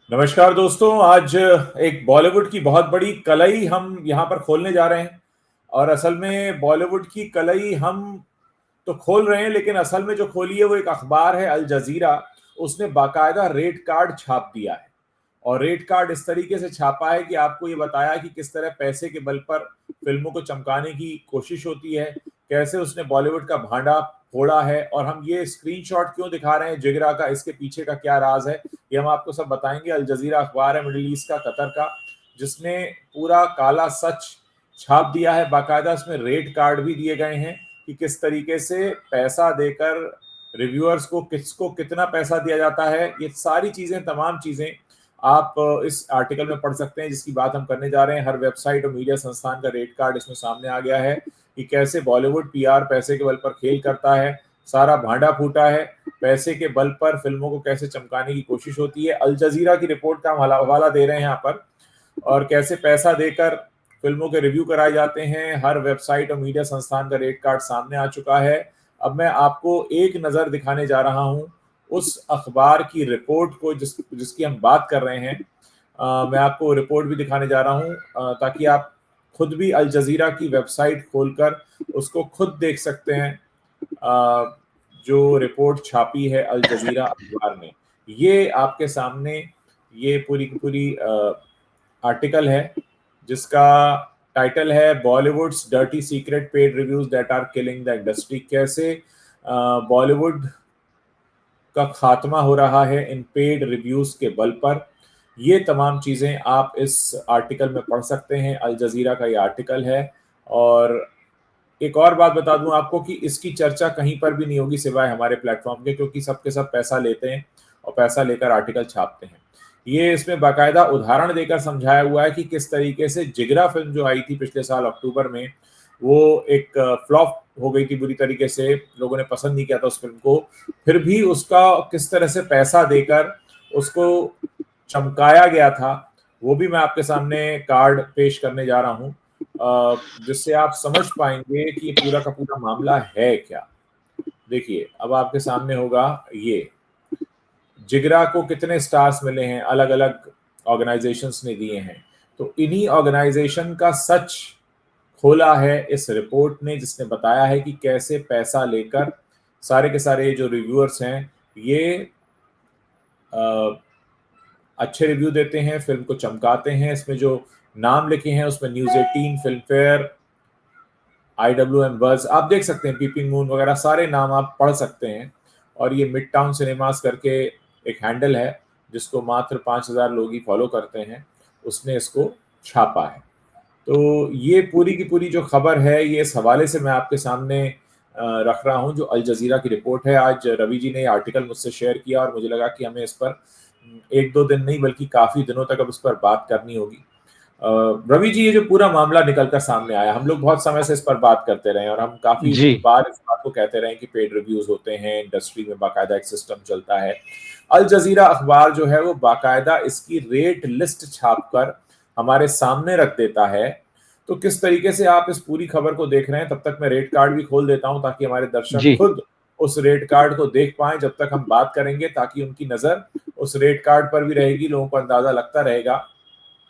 नमस्कार दोस्तों। आज एक बॉलीवुड की बहुत बड़ी कलई हम यहाँ पर खोलने जा रहे हैं। और असल में बॉलीवुड की कलई हम तो खोल रहे हैं, लेकिन असल में जो खोली है वो एक अखबार है, अल जजीरा। उसने बाकायदा रेट कार्ड छाप दिया है। और रेट कार्ड इस तरीके से छापा है कि आपको ये बताया कि किस तरह पैसे के बल पर फिल्मों को चमकाने की कोशिश होती है, कैसे उसने बॉलीवुड का भांडा फोड़ा है। और हम ये स्क्रीनशॉट क्यों दिखा रहे हैं जिगरा का, इसके पीछे का क्या राज है, ये हम आपको सब बताएंगे। अल जजीरा अखबार है मिडिल ईस्ट का, कतर का, जिसने पूरा काला सच छाप दिया है। बाकायदा इसमें रेट कार्ड भी दिए गए हैं कि किस तरीके से पैसा देकर रिव्यूअर्स को किसको कितना पैसा दिया जाता है। ये सारी चीजें, तमाम चीजें आप इस आर्टिकल में पढ़ सकते हैं जिसकी बात हम करने जा रहे हैं। हर वेबसाइट और मीडिया संस्थान का रेट कार्ड इसमें सामने आ गया है कि कैसे बॉलीवुड पीआर पैसे के बल पर खेल करता है। सारा भांडा फूटा है। पैसे के बल पर फिल्मों को कैसे चमकाने की कोशिश होती है। अल जजीरा की रिपोर्ट का हम हवाला दे रहे हैं यहाँ पर। और कैसे पैसा देकर फिल्मों के रिव्यू कराए जाते हैं। हर वेबसाइट और मीडिया संस्थान का रेट कार्ड सामने आ चुका है। अब मैं आपको एक नज़र दिखाने जा रहा हूं उस अखबार की रिपोर्ट को जिसकी हम बात कर रहे हैं। मैं आपको रिपोर्ट भी दिखाने जा रहा हूं ताकि आप खुद भी अल जजीरा की वेबसाइट खोलकर उसको खुद देख सकते हैं। जो रिपोर्ट छापी है अल जजीरा अखबार ने, ये आपके सामने ये पूरी की पूरी आर्टिकल है जिसका टाइटल है Bollywood's dirty secret paid reviews that are killing the industry. कैसे बॉलीवुड का खात्मा हो रहा है इन पेड रिव्यूज के बल पर। ये तमाम चीजें आप इस आर्टिकल में पढ़ सकते हैं। अल जजीरा का ये आर्टिकल है। और एक और बात बता दूं आपको कि इसकी चर्चा कहीं पर भी नहीं होगी सिवाय हमारे प्लेटफॉर्म के, क्योंकि सबके सब पैसा लेते हैं और पैसा लेकर आर्टिकल छापते हैं। ये इसमें बाकायदा उदाहरण देकर समझाया हुआ है कि किस तरीके से जिगरा फिल्म जो आई थी पिछले साल अक्टूबर में, वो एक फ्लॉप हो गई थी बुरी तरीके से। लोगों ने पसंद नहीं किया था उस फिल्म को। फिर भी उसका किस तरह से पैसा देकर उसको चमकाया गया था, वो भी मैं आपके सामने कार्ड पेश करने जा रहा हूं, जिससे आप समझ पाएंगे कि पूरा का पूरा मामला है क्या। देखिए, अब आपके सामने होगा ये जिगरा को कितने स्टार्स मिले हैं, अलग अलग ऑर्गेनाइजेशंस ने दिए हैं। तो इन्हीं ऑर्गेनाइजेशन का सच खोला है इस रिपोर्ट ने, जिसने बताया है कि कैसे पैसा लेकर सारे के सारे जो रिव्यूअर्स हैं ये अच्छे रिव्यू देते हैं, फिल्म को चमकाते हैं। इसमें जो नाम लिखे हैं उसमें news 18, film fair, IWM buzz, आप देख सकते हैं, पीपिंग मून वगैरह सारे नाम आप पढ़ सकते हैं। और ये मिड टाउन सिनेमास करके एक हैंडल है जिसको मात्र 5,000 लोग ही फॉलो करते हैं, उसने इसको छापा है। तो ये पूरी की पूरी जो खबर है ये इस हवाले से मैं आपके सामने रख रहा हूं, जो अल जजीरा की रिपोर्ट है। आज रवि जी ने ये आर्टिकल मुझसे शेयर किया और मुझे लगा कि हमें इस पर एक दो दिन नहीं बल्कि काफी दिनों तक अब इस पर बात करनी होगी। रवि जी, ये जो पूरा मामला निकल कर सामने आया, हम लोग बहुत समय से इस पर बात करते रहे और हम काफी जी। बार इस बात को कहते रहे कि पेड रिव्यूज होते हैं, इंडस्ट्री में बाकायदा एक सिस्टम चलता है। अल जजीरा अखबार जो है वो बाकायदा इसकी रेट लिस्ट छापकर हमारे सामने रख देता है। तो किस तरीके से आप इस पूरी खबर को देख रहे हैं, तब तक मैं रेट कार्ड भी खोल देता हूं ताकि हमारे दर्शक जी। खुद उस रेट कार्ड को देख पाएं जब तक हम बात करेंगे, ताकि उनकी नजर उस रेट कार्ड पर भी रहेगी। लोगों को अंदाजा लगता रहेगा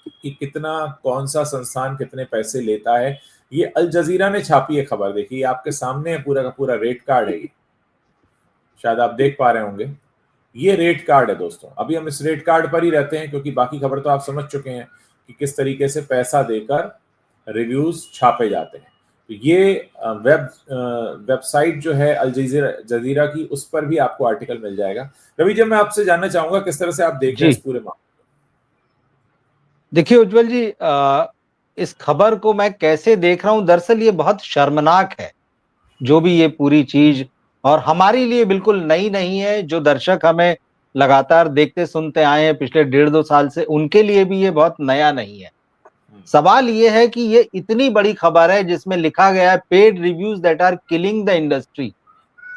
कि कितना, कौन सा संस्थान कितने पैसे लेता है। ये अल जजीरा ने छापी है खबर, देखिए आपके सामने है, पूरा का पूरा रेट कार्ड है ये, शायद आप देख पा रहे होंगे। ये रेट कार्ड है दोस्तों। अभी हम इस रेट कार्ड पर ही रहते हैं क्योंकि बाकी खबर तो आप समझ चुके हैं कि किस तरीके से पैसा देकर रिव्यूज छापे जाते हैं। तो ये वेबसाइट जो है अल जजीरा जजीरा की, उस पर भी आपको आर्टिकल मिल जाएगा। रवि जी, मैं आपसे जानना चाहूंगा किस तरह से आप देख रहे हैं जी। इस पूरे मामले देखिए उज्जवल जी, इस खबर को मैं कैसे देख रहा हूं, दरअसल ये बहुत शर्मनाक है जो भी ये पूरी चीज, और हमारे लिए बिल्कुल नई नहीं है। जो दर्शक हमें लगातार देखते सुनते आए हैं पिछले 1.5-2 साल से, उनके लिए भी ये बहुत नया नहीं है। में? सवाल ये है कि ये इतनी बड़ी खबर है जिसमें लिखा गया है paid reviews that are killing the industry.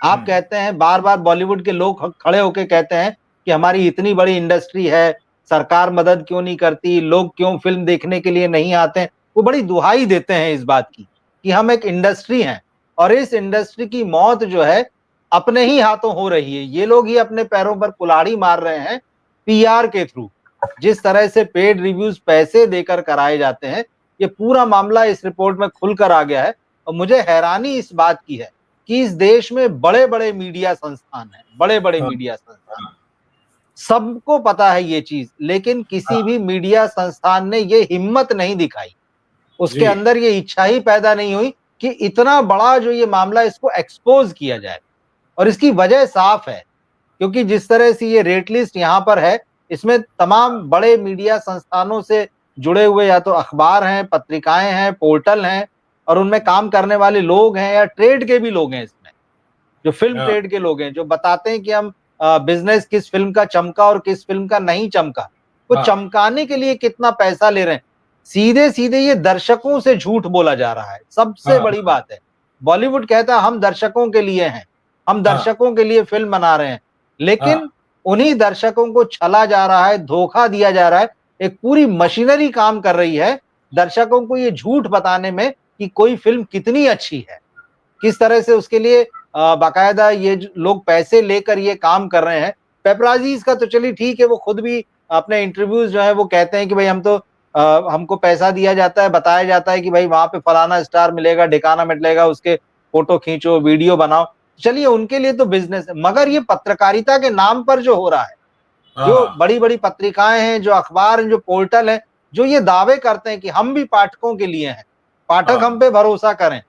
आप हम्म। कहते हैं, बार बार बॉलीवुड के लोग खड़े होके कहते हैं कि हमारी इतनी बड़ी इंडस्ट्री है, सरकार मदद क्यों नहीं करती, लोग क्यों फिल्म देखने के लिए नहीं आते हैं। वो बड़ी दुहाई देते हैं इस बात की कि हम एक इंडस्ट्री हैं और इस इंडस्ट्री की मौत जो है अपने ही हाथों हो रही है। ये लोग ही अपने पैरों पर कुल्हाड़ी मार रहे हैं पीआर के थ्रू। जिस तरह से पेड रिव्यूज पैसे देकर कराए जाते हैं, ये पूरा मामला इस रिपोर्ट में खुलकर आ गया है। और मुझे हैरानी इस बात की है कि इस देश में बड़े बड़े मीडिया संस्थान हैं, बड़े बड़े हाँ, मीडिया संस्थान, हाँ, सबको पता है ये चीज, लेकिन किसी हाँ, भी मीडिया संस्थान ने ये हिम्मत नहीं दिखाई, उसके जी, अंदर ये इच्छा ही पैदा नहीं हुई कि इतना बड़ा जो ये मामला इसको एक्सपोज किया जाए। और इसकी वजह साफ है, क्योंकि जिस तरह से ये रेट लिस्ट यहाँ पर है, इसमें तमाम बड़े मीडिया संस्थानों से जुड़े हुए या तो अखबार हैं, पत्रिकाएं हैं, पोर्टल हैं, और उनमें काम करने वाले लोग हैं या ट्रेड के भी लोग हैं इसमें, जो फिल्म हाँ, ट्रेड के लोग हैं, जो बताते हैं कि हम बिजनेस किस फिल्म का चमका और किस फिल्म का नहीं चमका। वो हाँ, चमकाने के लिए कितना पैसा ले रहे हैं, सीधे सीधे ये दर्शकों से झूठ बोला जा रहा है। सबसे हाँ, बड़ी बात है, बॉलीवुड कहता है हम दर्शकों के लिए हैं, हम हाँ, दर्शकों के लिए फिल्म बना रहे हैं, हाँ, लेकिन उन्हीं दर्शकों को छला जा रहा है, धोखा दिया जा रहा है। एक पूरी मशीनरी काम कर रही है दर्शकों को ये झूठ बताने में कि कोई फिल्म कितनी अच्छी है, किस तरह से उसके लिए बाकायदा ये लोग पैसे लेकर ये काम कर रहे हैं। पेपराजीज का तो चलिए ठीक है, वो खुद भी अपने इंटरव्यूज जो है वो कहते हैं कि भाई हम तो हमको पैसा दिया जाता है, बताया जाता है कि भाई वहां पे फलाना स्टार मिलेगा, ढिकाना मिलेगा, उसके फोटो खींचो, वीडियो बनाओ। चलिए उनके लिए तो बिजनेस है, मगर ये पत्रकारिता के नाम पर जो हो रहा है, जो हाँ, बड़ी बड़ी पत्रिकाएं हैं, जो अखबार हैं, जो पोर्टल हैं, जो ये दावे करते हैं कि हम भी पाठकों के लिए हैं, पाठक हाँ, हम पे भरोसा करें,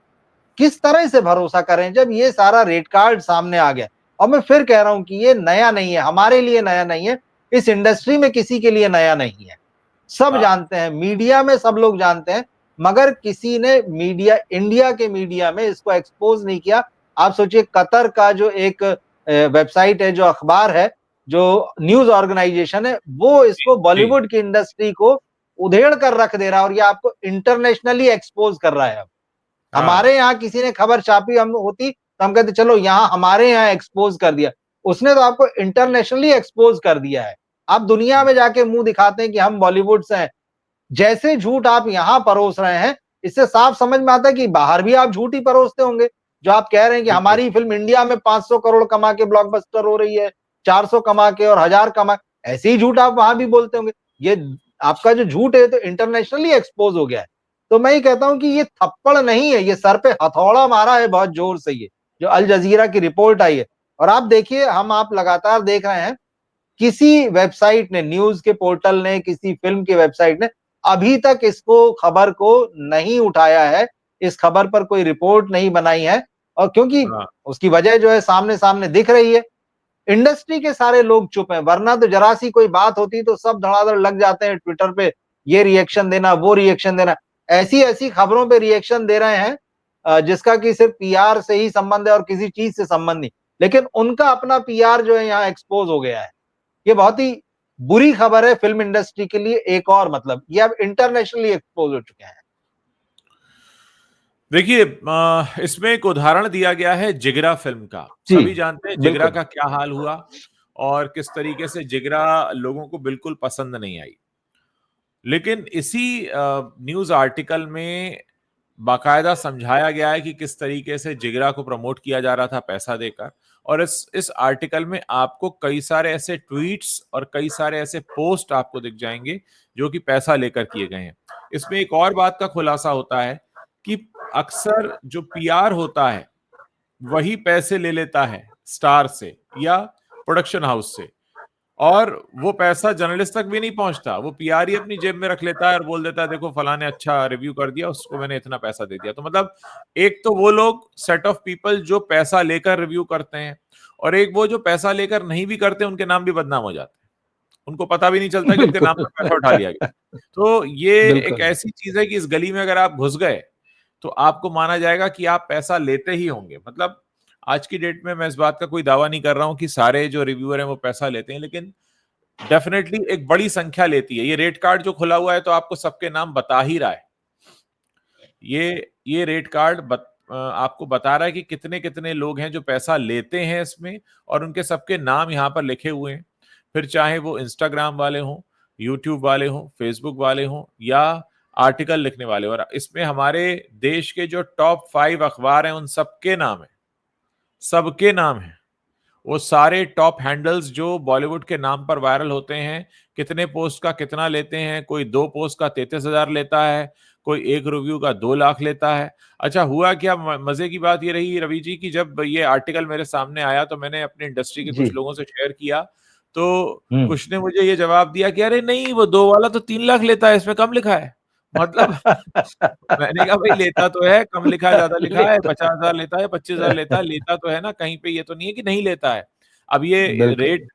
किस तरह से भरोसा करें जब ये सारा रेड कार्ड सामने आ गया। और मैं फिर कह रहा हूं कि ये नया नहीं है, हमारे लिए नया नहीं है, इस इंडस्ट्री में किसी के लिए नया नहीं है। सब हाँ, जानते हैं, मीडिया में सब लोग जानते हैं, मगर किसी ने मीडिया, इंडिया के मीडिया में इसको एक्सपोज नहीं किया। आप सोचिए, कतर का जो एक वेबसाइट है, जो अखबार है, जो न्यूज ऑर्गेनाइजेशन है, वो इसको जी, बॉलीवुड की इंडस्ट्री को उधेड़ कर रख दे रहा है और ये आपको इंटरनेशनली एक्सपोज कर रहा है। हाँ, हमारे यहाँ किसी ने खबर छापी हम होती तो हम कहते चलो यहाँ हमारे यहाँ एक्सपोज कर दिया, उसने तो आपको इंटरनेशनली एक्सपोज कर दिया है। आप दुनिया में जाके मुंह दिखाते हैं कि हम बॉलीवुड से हैं, जैसे झूठ आप यहाँ परोस रहे हैं, इससे साफ समझ में आता है कि बाहर भी आप झूठ ही परोसते होंगे। जो आप कह रहे हैं कि बिल्कुल, हमारी फिल्म इंडिया में 500 करोड़ कमा के ब्लॉकबस्टर हो रही है, 400 कमा के और 1000 कमा, ऐसे ही झूठ आप वहां भी बोलते होंगे। ये आपका जो झूठ है तो इंटरनेशनली एक्सपोज हो गया है। तो मैं ये कहता हूं कि ये थप्पड़ नहीं है, ये सर पे हथौड़ा मारा है बहुत जोर से, ये जो अल जजीरा की रिपोर्ट आई है। और आप देखिए, आप लगातार देख रहे हैं, किसी वेबसाइट ने, न्यूज के पोर्टल ने, किसी फिल्म की वेबसाइट ने अभी तक इसको, खबर को नहीं उठाया है, इस खबर पर कोई रिपोर्ट नहीं बनाई है। और क्योंकि हाँ, उसकी वजह जो है सामने सामने दिख रही है, इंडस्ट्री के सारे लोग चुप हैं, वरना तो जरा सी कोई बात होती तो सब धड़ाधड़ लग जाते हैं ट्विटर पे, ये रिएक्शन देना, वो रिएक्शन देना। ऐसी ऐसी खबरों पे रिएक्शन दे रहे हैं जिसका कि सिर्फ पीआर से ही संबंध है और किसी चीज से संबंध नहीं, लेकिन उनका अपना पीआर जो है यहाँ एक्सपोज हो गया है। ये बहुत ही बुरी खबर है फिल्म इंडस्ट्री के लिए। एक और मतलब, ये अब इंटरनेशनली एक्सपोज हो चुके हैं। देखिए, इसमें एक उदाहरण दिया गया है जिगरा फिल्म का। जी, सभी जानते हैं जिगरा बिल्कुल। का क्या हाल हुआ और किस तरीके से जिगरा लोगों को बिल्कुल पसंद नहीं आई। लेकिन इसी न्यूज़ आर्टिकल में बाकायदा समझाया गया है कि किस तरीके से जिगरा को प्रमोट किया जा रहा था पैसा देकर। और इस आर्टिकल में आपको कई सारे ऐसे ट्वीट्स और कई सारे ऐसे पोस्ट आपको दिख जाएंगे जो कि पैसा लेकर किए गए हैं। इसमें एक और बात का खुलासा होता है कि अक्सर जो पीआर होता है वही पैसे ले लेता है स्टार से या प्रोडक्शन हाउस से, और वो पैसा जर्नलिस्ट तक भी नहीं पहुंचता। वो पीआर ही अपनी जेब में रख लेता है और बोल देता है देखो फलाने अच्छा रिव्यू कर दिया, उसको मैंने इतना पैसा दे दिया। तो मतलब एक तो वो लोग सेट ऑफ पीपल जो पैसा लेकर रिव्यू करते हैं, और एक वो जो पैसा लेकर नहीं भी करते, उनके नाम भी बदनाम हो जाते हैं, उनको पता भी नहीं चलता कि उनके नाम बिल्कुल। पर पैसा उठा लिया गया। तो ये एक बिल्कुल। ऐसी चीज है कि इस गली में अगर आप घुस गए तो आपको माना जाएगा कि आप पैसा लेते ही होंगे। मतलब आज की डेट में मैं इस बात का कोई दावा नहीं कर रहा हूं कि सारे जो रिव्यूअर हैं वो पैसा लेते हैं, लेकिन डेफिनेटली एक बड़ी संख्या लेती है। ये रेट कार्ड जो खुला हुआ है तो आपको सबके नाम बता ही रहा है। ये रेट कार्ड आपको बता रहा है कि कितने कितने लोग हैं जो पैसा लेते हैं इसमें, और उनके सबके नाम यहाँ पर लिखे हुए हैं। फिर चाहे वो इंस्टाग्राम वाले हों, यूट्यूब वाले हों, फेसबुक वाले हों, या आर्टिकल लिखने वाले। और इसमें हमारे देश के जो टॉप 5 अखबार हैं उन सबके नाम है, सबके नाम है। वो सारे टॉप हैंडल्स जो बॉलीवुड के नाम पर वायरल होते हैं, कितने पोस्ट का कितना लेते हैं, कोई 2 पोस्ट का 33,000 लेता है, कोई 1 रिव्यू का 2 लाख लेता है। अच्छा हुआ क्या, मज़े की बात ये रही रवि जी कि जब ये आर्टिकल मेरे सामने आया तो मैंने अपनी इंडस्ट्री के जी। कुछ लोगों से शेयर किया, तो हुँ। कुछ ने मुझे ये जवाब दिया कि अरे नहीं, वो 2 वाला तो 3 लाख लेता है, इसमें कम लिखा है। मतलब मैंने कहा भाई लेता तो है, कम लिखा है, ज़्यादा लिखा है, लेता 50,000 लेता है, 25,000 लेता है, लेता तो है ना, कहीं पे ये तो नहीं है कि नहीं लेता है। अब ये बिल्कुल। रेट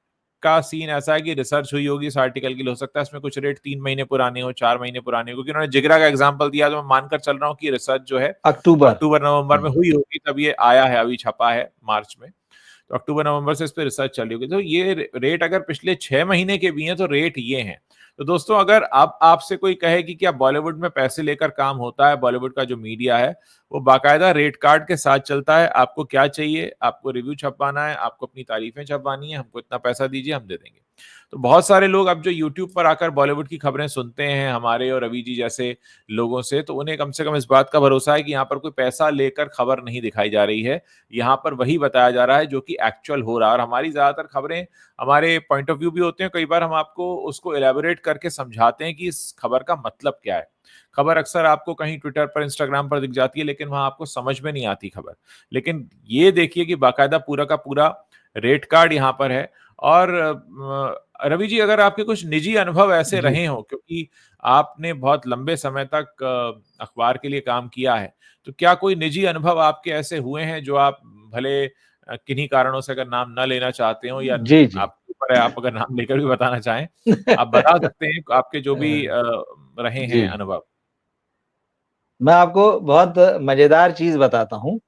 का सीन ऐसा है कि रिसर्च हुई होगी इस आर्टिकल के लिए, हो सकता है इसमें कुछ रेट 3 महीने पुराने हो, 4 महीने पुराने हो, क्योंकि उन्होंने जिगरा का एग्ज़ाम्पल दिया, तो मैं मानकर चल रहा हूँ कि रिसर्च जो है अक्टूबर। अक्टूबर-नवंबर में हुँ। हुई होगी, तब ये आया है, अभी छपा है मार्च में। तो अक्टूबर-नवंबर से इस पे रिसर्च चल रही होगी। तो ये रेट अगर पिछले 6 महीने के भी हैं, तो रेट ये हैं। तो दोस्तों अगर अब आपसे कोई कहे कि क्या बॉलीवुड में पैसे लेकर काम होता है, बॉलीवुड का जो मीडिया है, वो बाकायदा रेट कार्ड के साथ चलता है। आपको क्या चाहिए? आपको रिव्यू छपवाना है, आपको अपनी तारीफ़ें छपवानी है, हमको इतना पैसा दीजिए, हम दे देंगे। तो बहुत सारे लोग अब जो यूट्यूब पर आकर बॉलीवुड की खबरें सुनते हैं हमारे और रवि जी जैसे लोगों से उन्हें कम से कम इस बात का भरोसा है कि यहाँ पर कोई पैसा लेकर खबर नहीं दिखाई जा रही है। यहाँ पर वही बताया जा रहा है जो कि एक्चुअल हो रहा है, और हमारी ज़्यादातर खबरें हमारे पॉइंट ऑफ व्यू भी होते हैं, कई बार हम आपको उसको इलैबोरेट करके समझाते हैं कि इस खबर का मतलब क्या है। खबर अक्सर आपको कहीं ट्विटर पर, इंस्टाग्राम पर दिख जाती है, लेकिन वहाँ आपको समझ में नहीं आती खबर। लेकिन ये देखिए कि बाकायदा पूरा का पूरा रेट कार्ड यहाँ पर है। और रवि जी अगर आपके कुछ निजी अनुभव ऐसे जी। रहे हों, क्योंकि आपने बहुत लंबे समय तक अखबार के लिए काम किया है, तो क्या कोई निजी अनुभव आपके ऐसे हुए हैं जो आप भले किन्हीं कारणों से अगर नाम ना लेना चाहते हो, या जी, जी। आपके ऊपर है, आप अगर नाम लेकर भी बताना चाहें, आप बता सकते हैं आपके जो भी रहे जी। हैं अनुभव? मैं आपको बहुत मज़ेदार चीज़ बताता हूँ।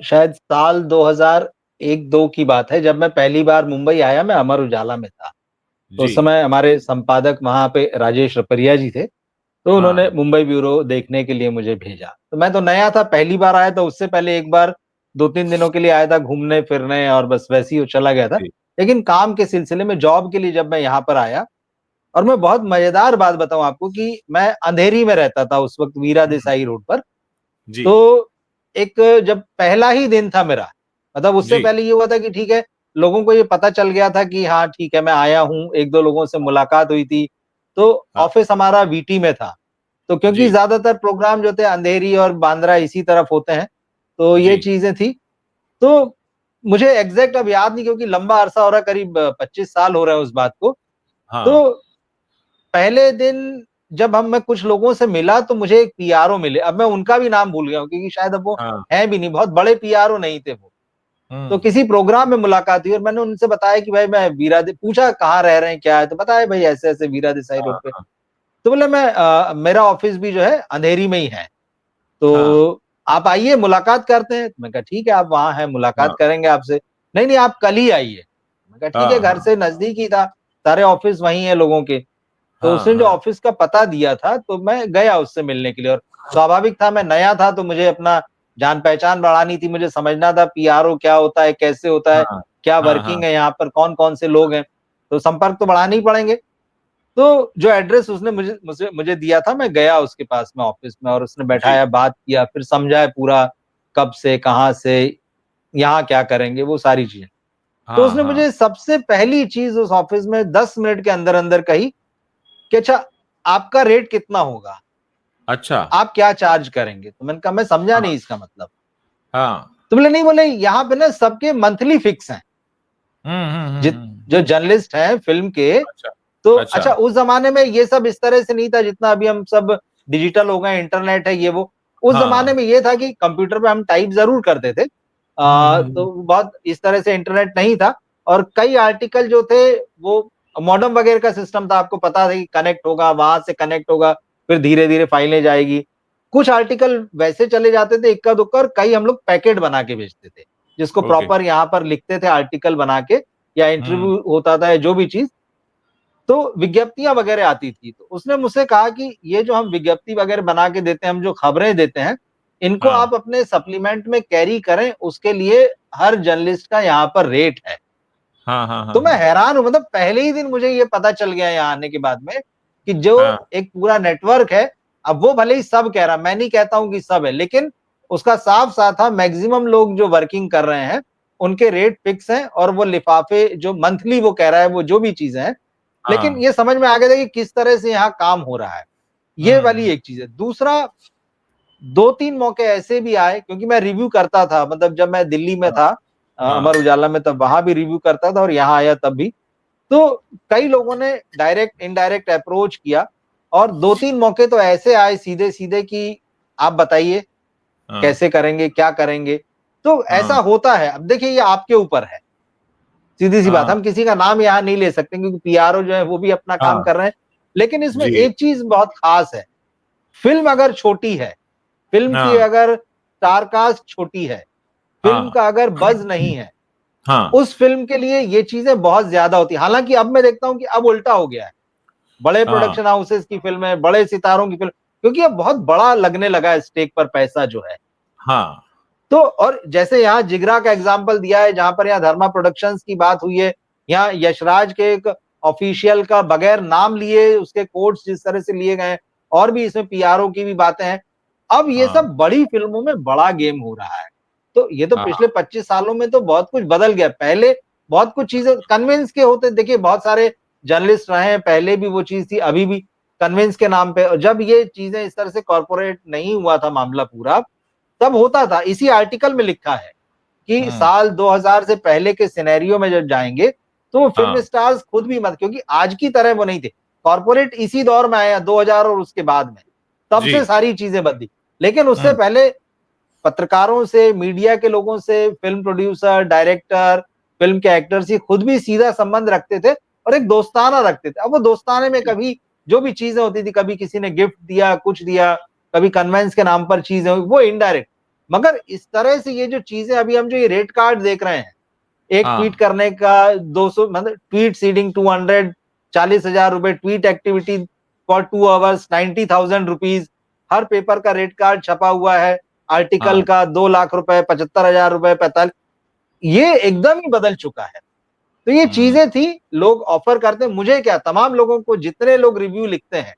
शायद साल 2001-2 की बात है, जब मैं पहली बार मुंबई आया, मैं अमर उजाला में था। तो जी। उस समय हमारे संपादक वहाँ पे राजेश रपरिया जी थे, तो उन्होंने हाँ। मुंबई ब्यूरो देखने के लिए मुझे भेजा। तो मैं तो नया था, पहली बार आया, तो उससे पहले एक बार 2-3 दिनों के लिए आया था घूमने-फिरने और बस वैसे ही वो चला गया था। जी। लेकिन काम के सिलसिले में जॉब के लिए जब मैं यहाँ पर आया, और मैं बहुत मज़ेदार बात बताऊँ आपको कि मैं अँधेरी में रहता था उस वक़्त, वीरा हुँ। देसाई रोड पर। जी। तो एक जब पहला ही दिन था मेरा, मतलब उससे जी। पहले ये हुआ था कि ठीक है, लोगों को ये पता चल गया था कि हाँ, ठीक है, मैं आया हूँ, 1-2 लोगों से मुलाकात हुई थी। तो हाँ। ऑफ़िस हमारा वीटी में था। तो क्योंकि जी। ज़्यादातर प्रोग्राम जो थे अंधेरी और बांद्रा इसी तरफ होते हैं, तो ये जी। चीज़ें थी। तो मुझे एग्ज़ैक्ट अब याद नहीं, क्योंकि लंबा अरसा हो रहा है, करीब 25 साल हो रहे हैं उस बात को। हाँ। तो पहले दिन जब मैं कुछ लोगों से मिला, तो मुझे एक पीआरओ मिले। अब मैं उनका भी नाम भूल गया हूँ, क्योंकि शायद अब वो हाँ। हैं भी नहीं, बहुत बड़े पीआरओ नहीं थे वो। तो हुँ। किसी प्रोग्राम में मुलाकात हुई और मैंने उनसे बताया कि भाई मैं पूछा कहाँ रह रहे हैं, क्या है? तो बताया भाई ऐसे-ऐसे वीरा देसाई रोड हाँ। पे। हाँ। तो बोले मेरा ऑफ़िस भी जो है अँधेरी में ही है। हाँ। तो आप आइए, मुलाकात करते हैं। तो मैंने कहा ठीक है, आप वहाँ हैं, मुलाकात हाँ। करेंगे आपसे। नहीं, नहीं, आप कल ही आइए। मैंने कहा ठीक है, हाँ। घर हाँ। से नज़दीक ही था, सारे ऑफ़िस वहीं हैं लोगों के। तो हाँ। उसने जो हाँ। ऑफ़िस का पता दिया था, तो मैं गया उससे मिलने के लिए, और स्वाभाविक था, मैं नया था, तो मुझे अपना जान-पहचान बढ़ानी थी, मुझे समझना था पीआरओ क्या होता है, कैसे होता है, हाँ। क्या हाँ। हाँ। वर्किंग है यहाँ पर, कौन-कौन से लोग हैं, तो संपर्क तो बढ़ाने ही पड़ेंगे। तो जो एड्रेस उसने मुझे मुझे मुझे दिया था, मैं गया उसके पास में ऑफ़िस में, और उसने जी। बैठाया, बात किया, फिर समझाया पूरा, कब से, कहाँ से, यहाँ क्या करेंगे, वो सारी चीज़ें। तो हाँ। उसने हाँ। मुझे सबसे पहली चीज़ उस ऑफ़िस में 10 मिनट के अंदर-अंदर कही कि अच्छा, आपका रेट कितना होगा? अच्छा। आप क्या चार्ज करेंगे? तो मैंने कहा मैं समझा हाँ। नहीं इसका मतलब। हाँ। तो बोले नहीं, बोले यहाँ पे ना सबके मंथली फिक्स हैं। हुँ। हुँ। हुँ। जित हुँ। जो जर्नलिस्ट हैं फ़िल्म के, अच्छा। तो अच्छा। अच्छा, उस ज़माने में ये सब इस तरह से नहीं था जितना अभी हम सब डिजिटल हो गए, इंटरनेट है, ये वो। उस ज़माने हाँ। में ये था कि कंप्यूटर पे हम टाइप ज़रूर करते थे। हुँ। हुँ। हुँ। तो बहुत इस तरह से इंटरनेट नहीं था, और कई आर्टिकल जो थे वो मॉडेम वगैरह का सिस्टम था, आपको पता था कि कनेक्ट होगा, वहाँ से कनेक्ट होगा, फिर धीरे-धीरे फाइलें जाएगी। कुछ आर्टिकल वैसे चले जाते थे इक्का-दुक्का, और कई हम लोग पैकेट बना के भेजते थे, जिसको ओके। प्रॉपर यहाँ पर लिखते थे आर्टिकल बना के, या हुँ। इंटरव्यू होता था या जो भी चीज़, तो विज्ञप्तियाँ वगैरह आती थी। तो उसने मुझसे कहा कि ये जो हम विज्ञप्ति वगैरह बना के देते हैं, हम जो खबरें देते हैं, इनको हाँ। आप अपने सप्लीमेंट में कैरी करें, उसके लिए हर जर्नलिस्ट का यहाँ पर रेट है। हाँ। हाँ। हाँ। तो मैं हाँ। हैरान हूँ, मतलब पहले ही दिन मुझे ये पता चल गया यहाँ आने के बाद में कि जो हाँ। एक पूरा नेटवर्क है, अब वो भले ही सब कह रहा, मैं नहीं कहता हूँ कि सब है, लेकिन उसका साफ-साफ था मैक्सिमम लोग जो वर्किंग कर रहे हैं, उनके रेट फिक्स हैं और वो लिफाफे जो मंथली वो कह रहा है वो जो भी चीजें हैं, लेकिन ये समझ में आ गया था कि किस तरह से यहाँ काम हो रहा है। ये वाली एक चीज है। दूसरा, 2-3 मौके ऐसे भी आए, क्योंकि मैं रिव्यू करता था, मतलब जब मैं दिल्ली में था अमर उजाला में, तब वहां भी रिव्यू करता था और यहाँ आया तब भी। तो कई लोगों ने डायरेक्ट इनडायरेक्ट अप्रोच किया और 2-3 मौके तो ऐसे आए सीधे सीधे कि आप बताइए कैसे करेंगे, क्या करेंगे। तो ऐसा होता है। अब देखिए, ये आपके ऊपर है, सीधी सी बात। हम किसी का नाम यहाँ नहीं ले सकते क्योंकि पीआरओ जो है वो भी अपना काम कर रहे हैं। लेकिन इसमें जी। एक चीज बहुत खास है, फिल्म अगर छोटी है, फिल्म की हाँ अगर स्टारकास्ट छोटी है, फिल्म हाँ का अगर बज नहीं है, हाँ उस फिल्म के लिए ये चीजें बहुत ज्यादा होती है। हालांकि अब मैं देखता हूं कि अब उल्टा हो गया है, बड़े हाँ प्रोडक्शन हाउसेस की फिल्में, बड़े सितारों की फिल्म, क्योंकि अब बहुत बड़ा लगने लगा है स्टेक पर पैसा जो है। हाँ तो और जैसे यहाँ जिगरा का एग्जाम्पल दिया है, जहां पर यहाँ धर्मा प्रोडक्शंस की बात हुई है, यहाँ यशराज के एक ऑफिशियल का बगैर नाम लिए उसके कोट्स जिस तरह से लिए गए, और भी इसमें पीआरओ की भी बातें हैं। अब ये हाँ सब बड़ी फिल्मों में बड़ा गेम हो रहा है। तो ये तो हाँ पिछले 25 सालों में तो बहुत कुछ बदल गया। पहले बहुत कुछ चीजें कन्विंस के होते, देखिए बहुत सारे जर्नलिस्ट रहे हैं, पहले भी वो चीज थी, अभी भी कन्विंस के नाम पे। और जब ये चीजें इस तरह से कॉर्पोरेट नहीं हुआ था मामला पूरा, तब होता था। इसी आर्टिकल में लिखा है कि साल 2000 से पहले के सिनेरियो में जब जाएंगे तो वो फिल्म हाँ स्टार्स खुद भी मत, क्योंकि आज की तरह वो नहीं थे। कॉर्पोरेट इसी दौर में आया 2000 और उसके बाद में, तब जी। से सारी चीजें बदली। लेकिन उससे पहले पत्रकारों से, मीडिया के लोगों से, फिल्म प्रोड्यूसर, डायरेक्टर, फिल्म के एक्टर्स ये खुद भी सीधा संबंध रखते थे और एक दोस्ताना रखते थे। अब वो दोस्ताने में कभी जो भी चीजें होती थी, कभी किसी ने गिफ्ट दिया, कुछ दिया, कभी कन्वेंस के नाम पर चीजें हुई, वो इनडायरेक्ट। मगर इस तरह से ये जो चीजें अभी हम जो ये रेट कार्ड देख रहे हैं, एक ट्वीट हाँ करने का 200, मतलब ट्वीट सीडिंग 200, 40,000 रुपए, tweet activity for 2 hours 90,000 rupees, her paper का रेट कार्ड छपा हुआ है, आर्टिकल हाँ का 2 लाख रुपए, 75,000 रुपए, 45, ये एकदम ही बदल चुका है। तो ये चीजें थी, लोग ऑफर करते हैं। मुझे क्या, तमाम लोगों को, जितने लोग रिव्यू लिखते हैं,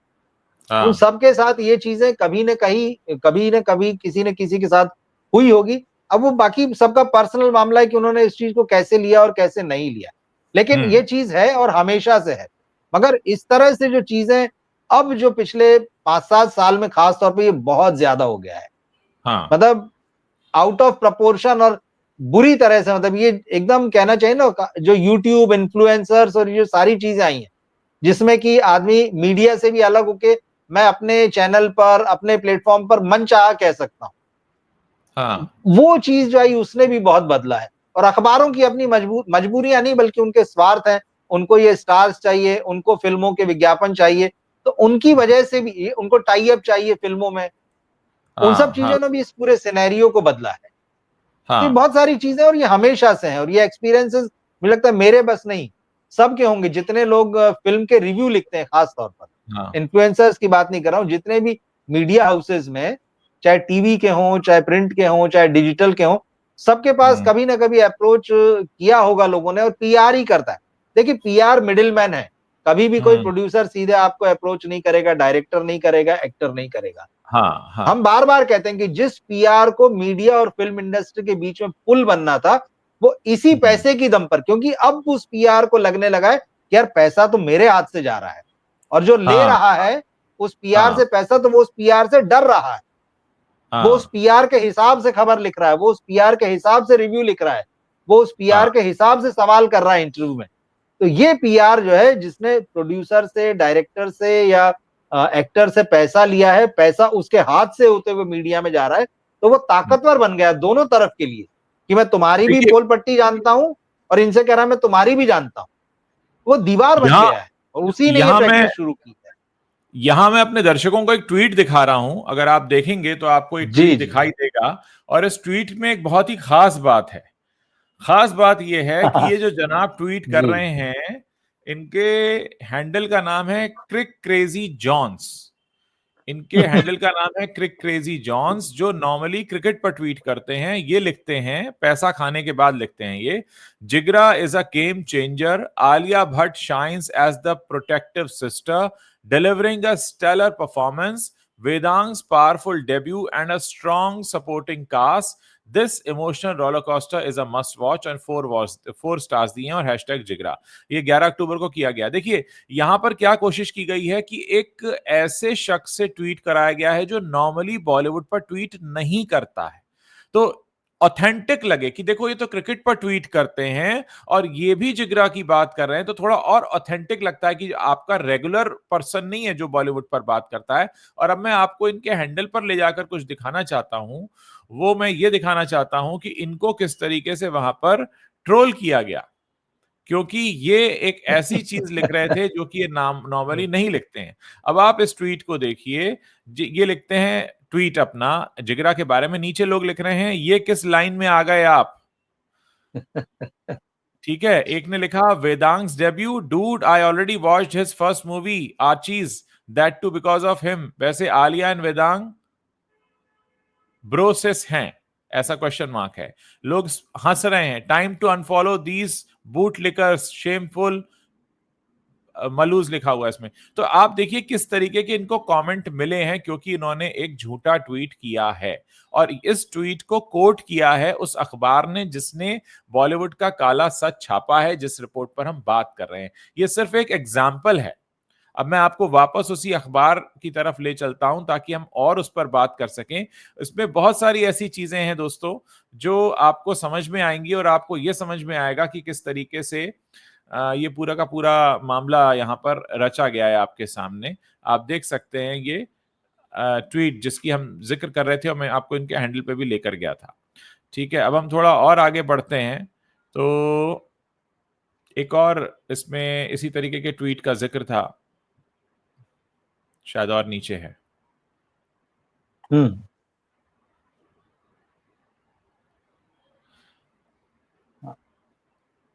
उन हाँ सबके साथ ये चीजें कभी न कहीं, कभी न कभी किसी न किसी के साथ हुई होगी। अब वो बाकी सबका पर्सनल मामला है कि उन्होंने इस चीज को कैसे लिया और कैसे नहीं लिया, लेकिन ये चीज है और हमेशा से है। मगर इस तरह से जो चीजें अब जो पिछले 5-7 साल में खास तौर पे ये बहुत ज्यादा हो गया है, हाँ मतलब आउट ऑफ प्रपोर्शन और बुरी तरह से, मतलब ये एकदम कहना चाहिए ना, जो यूट्यूब इन्फ्लुएंसर्स और ये सारी चीजें आई हैं, जिसमें कि आदमी मीडिया से भी अलग होके मैं अपने चैनल पर, अपने प्लेटफॉर्म पर मनचाहा कह सकता हूं, हाँ वो चीज जो आई उसने भी बहुत बदला है। और अखबारों की अपनी मजबूरियां नहीं, बल्कि उनके स्वार्थ हैं। उनको ये स्टार्स चाहिए, उनको फिल्मों के विज्ञापन चाहिए, तो उनकी वजह से भी उनको टाई अप चाहिए फिल्मों में। उन सब हाँ हाँ चीजों ने भी इस पूरे सिनेरियो को बदला है। तो ये हाँ बहुत सारी चीजें, और ये हमेशा से हैं, और ये एक्सपीरियंसेस मुझे लगता है मेरे बस नहीं, सबके होंगे। जितने लोग फिल्म के रिव्यू लिखते हैं, खास तौर पर हाँ इन्फ्लुएंसर्स की बात नहीं कर रहा हूं, जितने भी मीडिया हाउसेस में, चाहे टीवी के हों, चाहे प्रिंट के हों, चाहे डिजिटल के हों, सबके पास कभी ना कभी अप्रोच किया होगा लोगों ने, और पीआर ही करता है। देखिए, पीआर मिडिलमैन है। कभी भी कोई प्रोड्यूसर सीधे आपको अप्रोच नहीं करेगा, डायरेक्टर नहीं करेगा, एक्टर नहीं करेगा। हाँ हाँ हम बार बार कहते हैं कि जिस पीआर को मीडिया और फिल्म इंडस्ट्री के बीच में पुल बनना था, वो इसी पैसे की दम पर, क्योंकि अब उस पीआर को लगने लगा है कि यार पैसा तो मेरे हाथ से जा रहा है, और जो ले हाँ रहा है उस पीआर हाँ से पैसा, तो वो उस पीआर से डर रहा है। वो उस हाँ पीआर के हिसाब से खबर लिख रहा है, वो उस पीआर के हिसाब से रिव्यू लिख रहा है, वो उस पीआर के हिसाब से सवाल कर रहा है इंटरव्यू में। तो ये पीआर जो है, जिसने प्रोड्यूसर से, डायरेक्टर से या एक्टर से पैसा लिया है, पैसा उसके हाथ से होते हुए मीडिया में जा रहा है, तो वो ताकतवर बन गया दोनों तरफ के लिए, कि मैं तुम्हारी भी देखिए पोल पट्टी जानता हूं और इनसे कह रहा मैं तुम्हारी भी जानता हूं। वो दीवार बन यहाँ गया है, और उसी ने ये यहाँ मैं प्रैक्टिस शुरू की है। यहाँ मैं अपने दर्शकों को एक ट्वीट दिखा रहा हूं, अगर आप देखेंगे तो आपको एक जी ट्वीट जी। दिखाई देगा। और इस ट्वीट में एक बहुत ही खास बात है। खास बात यह है कि ये जो जनाब ट्वीट कर जी। रहे हैं, इनके हैंडल का नाम है क्रिक क्रेजी जॉन्स। इनके हैंडल का नाम है क्रिक क्रेजी जॉन्स, जो नॉर्मली क्रिकेट पर ट्वीट करते हैं। ये लिखते हैं, पैसा खाने के बाद लिखते हैं ये: Jigra is a game changer, Alia Bhatt shines as the protective sister, delivering a stellar performance, Vedang's powerful debut and a strong supporting cast. This emotional roller coaster is a must watch and 4 stars दिए और hashtag जिगरा। ये 11 अक्टूबर को किया गया। देखिए यहां पर क्या कोशिश की गई है कि एक ऐसे शख्स से ट्वीट कराया गया है जो नॉर्मली बॉलीवुड पर ट्वीट नहीं करता है, तो ऑथेंटिक लगे कि देखो ये तो क्रिकेट पर ट्वीट करते हैं और ये भी जिगरा की बात कर रहे हैं, तो थोड़ा और ऑथेंटिक लगता है कि आपका रेगुलर पर्सन नहीं है जो बॉलीवुड पर बात करता है। और अब मैं आपको इनके हैंडल पर ले जाकर कुछ दिखाना चाहता हूं, वो मैं ये दिखाना चाहता हूं कि इनको किस तरीके से वहां पर ट्रोल किया गया, क्योंकि ये एक ऐसी चीज लिख रहे थे जो कि ये नाम नॉर्मली नहीं लिखते हैं। अब आप इस ट्वीट को देखिए, ये लिखते हैं ट्वीट अपना जिगरा के बारे में, नीचे लोग लिख रहे हैं ये किस लाइन में आ गए आप। ठीक है, एक ने लिखा Vedang's debut dude I already watched his first movie Archies that too because of him. वैसे आलिया एंड वेदांग ब्रोसिस हैं, ऐसा क्वेश्चन मार्क है। लोग हंस रहे हैं, time to unfollow these boot lickers shameful मलूज लिखा हुआ है इसमें। तो आप देखिए किस तरीके के इनको कमेंट मिले हैं, क्योंकि इन्होंने एक झूठा ट्वीट किया है और इस ट्वीट को कोट किया है उस अखबार ने जिसने बॉलीवुड का काला सच छापा है, जिस रिपोर्ट पर हम बात कर रहे हैं। ये सिर्फ एक एग्जाम्पल है। अब मैं आपको वापस उसी अखबार की तरफ ले चलता हूं ताकि हम और उस पर बात कर सकें। इसमें बहुत सारी ऐसी चीजें हैं दोस्तों जो आपको समझ में आएंगी और आपको यह समझ में आएगा कि किस तरीके से ये पूरा का पूरा मामला यहाँ पर रचा गया है आपके सामने। आप देख सकते हैं ये ट्वीट जिसकी हम जिक्र कर रहे थे और मैं आपको इनके हैंडल पे भी लेकर गया था। ठीक है, अब हम थोड़ा और आगे बढ़ते हैं। तो एक और इसमें इसी तरीके के ट्वीट का जिक्र था, शायद और नीचे है।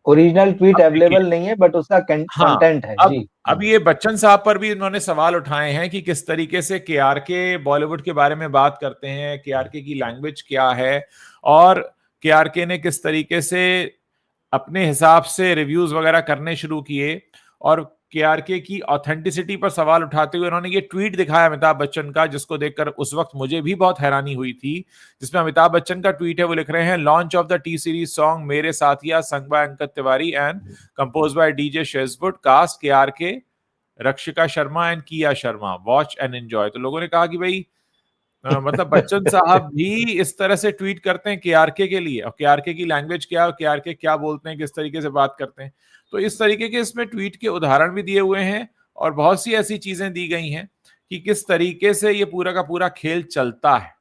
ओरिजिनल ट्वीट अवेलेबल नहीं है बट उसका कंटेंट है। अब जी, अब ये बच्चन साहब पर भी इन्होंने सवाल उठाए हैं कि किस तरीके से केआरके बॉलीवुड के बारे में बात करते हैं, केआरके की लैंग्वेज क्या है और केआरके ने किस तरीके से अपने हिसाब से रिव्यूज वगैरह करने शुरू किए। और केआरके की ऑथेंटिसिटी पर सवाल उठाते हुए उन्होंने ये ट्वीट दिखाया अमिताभ बच्चन का, जिसको देखकर उस वक्त मुझे भी बहुत हैरानी हुई थी। जिसमें अमिताभ बच्चन का ट्वीट है, वो लिख रहे हैं launch of the T series song Mere Saathiya Sang by Ankit Tiwari and compose by DJ Sheizwood, cast KRK, Rakshika Sharma and Kiya Sharma, watch and enjoy. तो लोगों ने कहा कि भाई मतलब बच्चन साहब भी इस तरह से ट्वीट करते हैं केआरके के लिए, और केआरके की लैंग्वेज क्या है, केआरके क्या बोलते हैं, किस तरीके से बात करते हैं। तो इस तरीके के इसमें ट्वीट के उदाहरण भी दिए हुए हैं और बहुत सी ऐसी चीजें दी गई हैं कि किस तरीके से ये पूरा का पूरा खेल चलता है।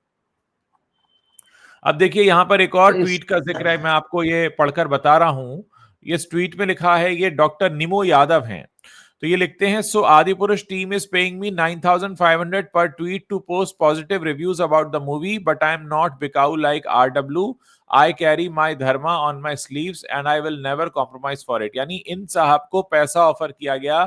अब देखिए यहां पर एक और ट्वीट का जिक्र है, मैं आपको ये पढ़कर बता रहा हूं। इस ट्वीट में लिखा है, ये डॉक्टर निमो यादव हैं। तो ये लिखते हैं, so Adipurush team is paying me 9500 per tweet to post positive reviews about the movie but I am not बिकाऊ like RW. I carry my dharma on my sleeves and I will never compromise for it. यानी इन साहब को पैसा offer किया गया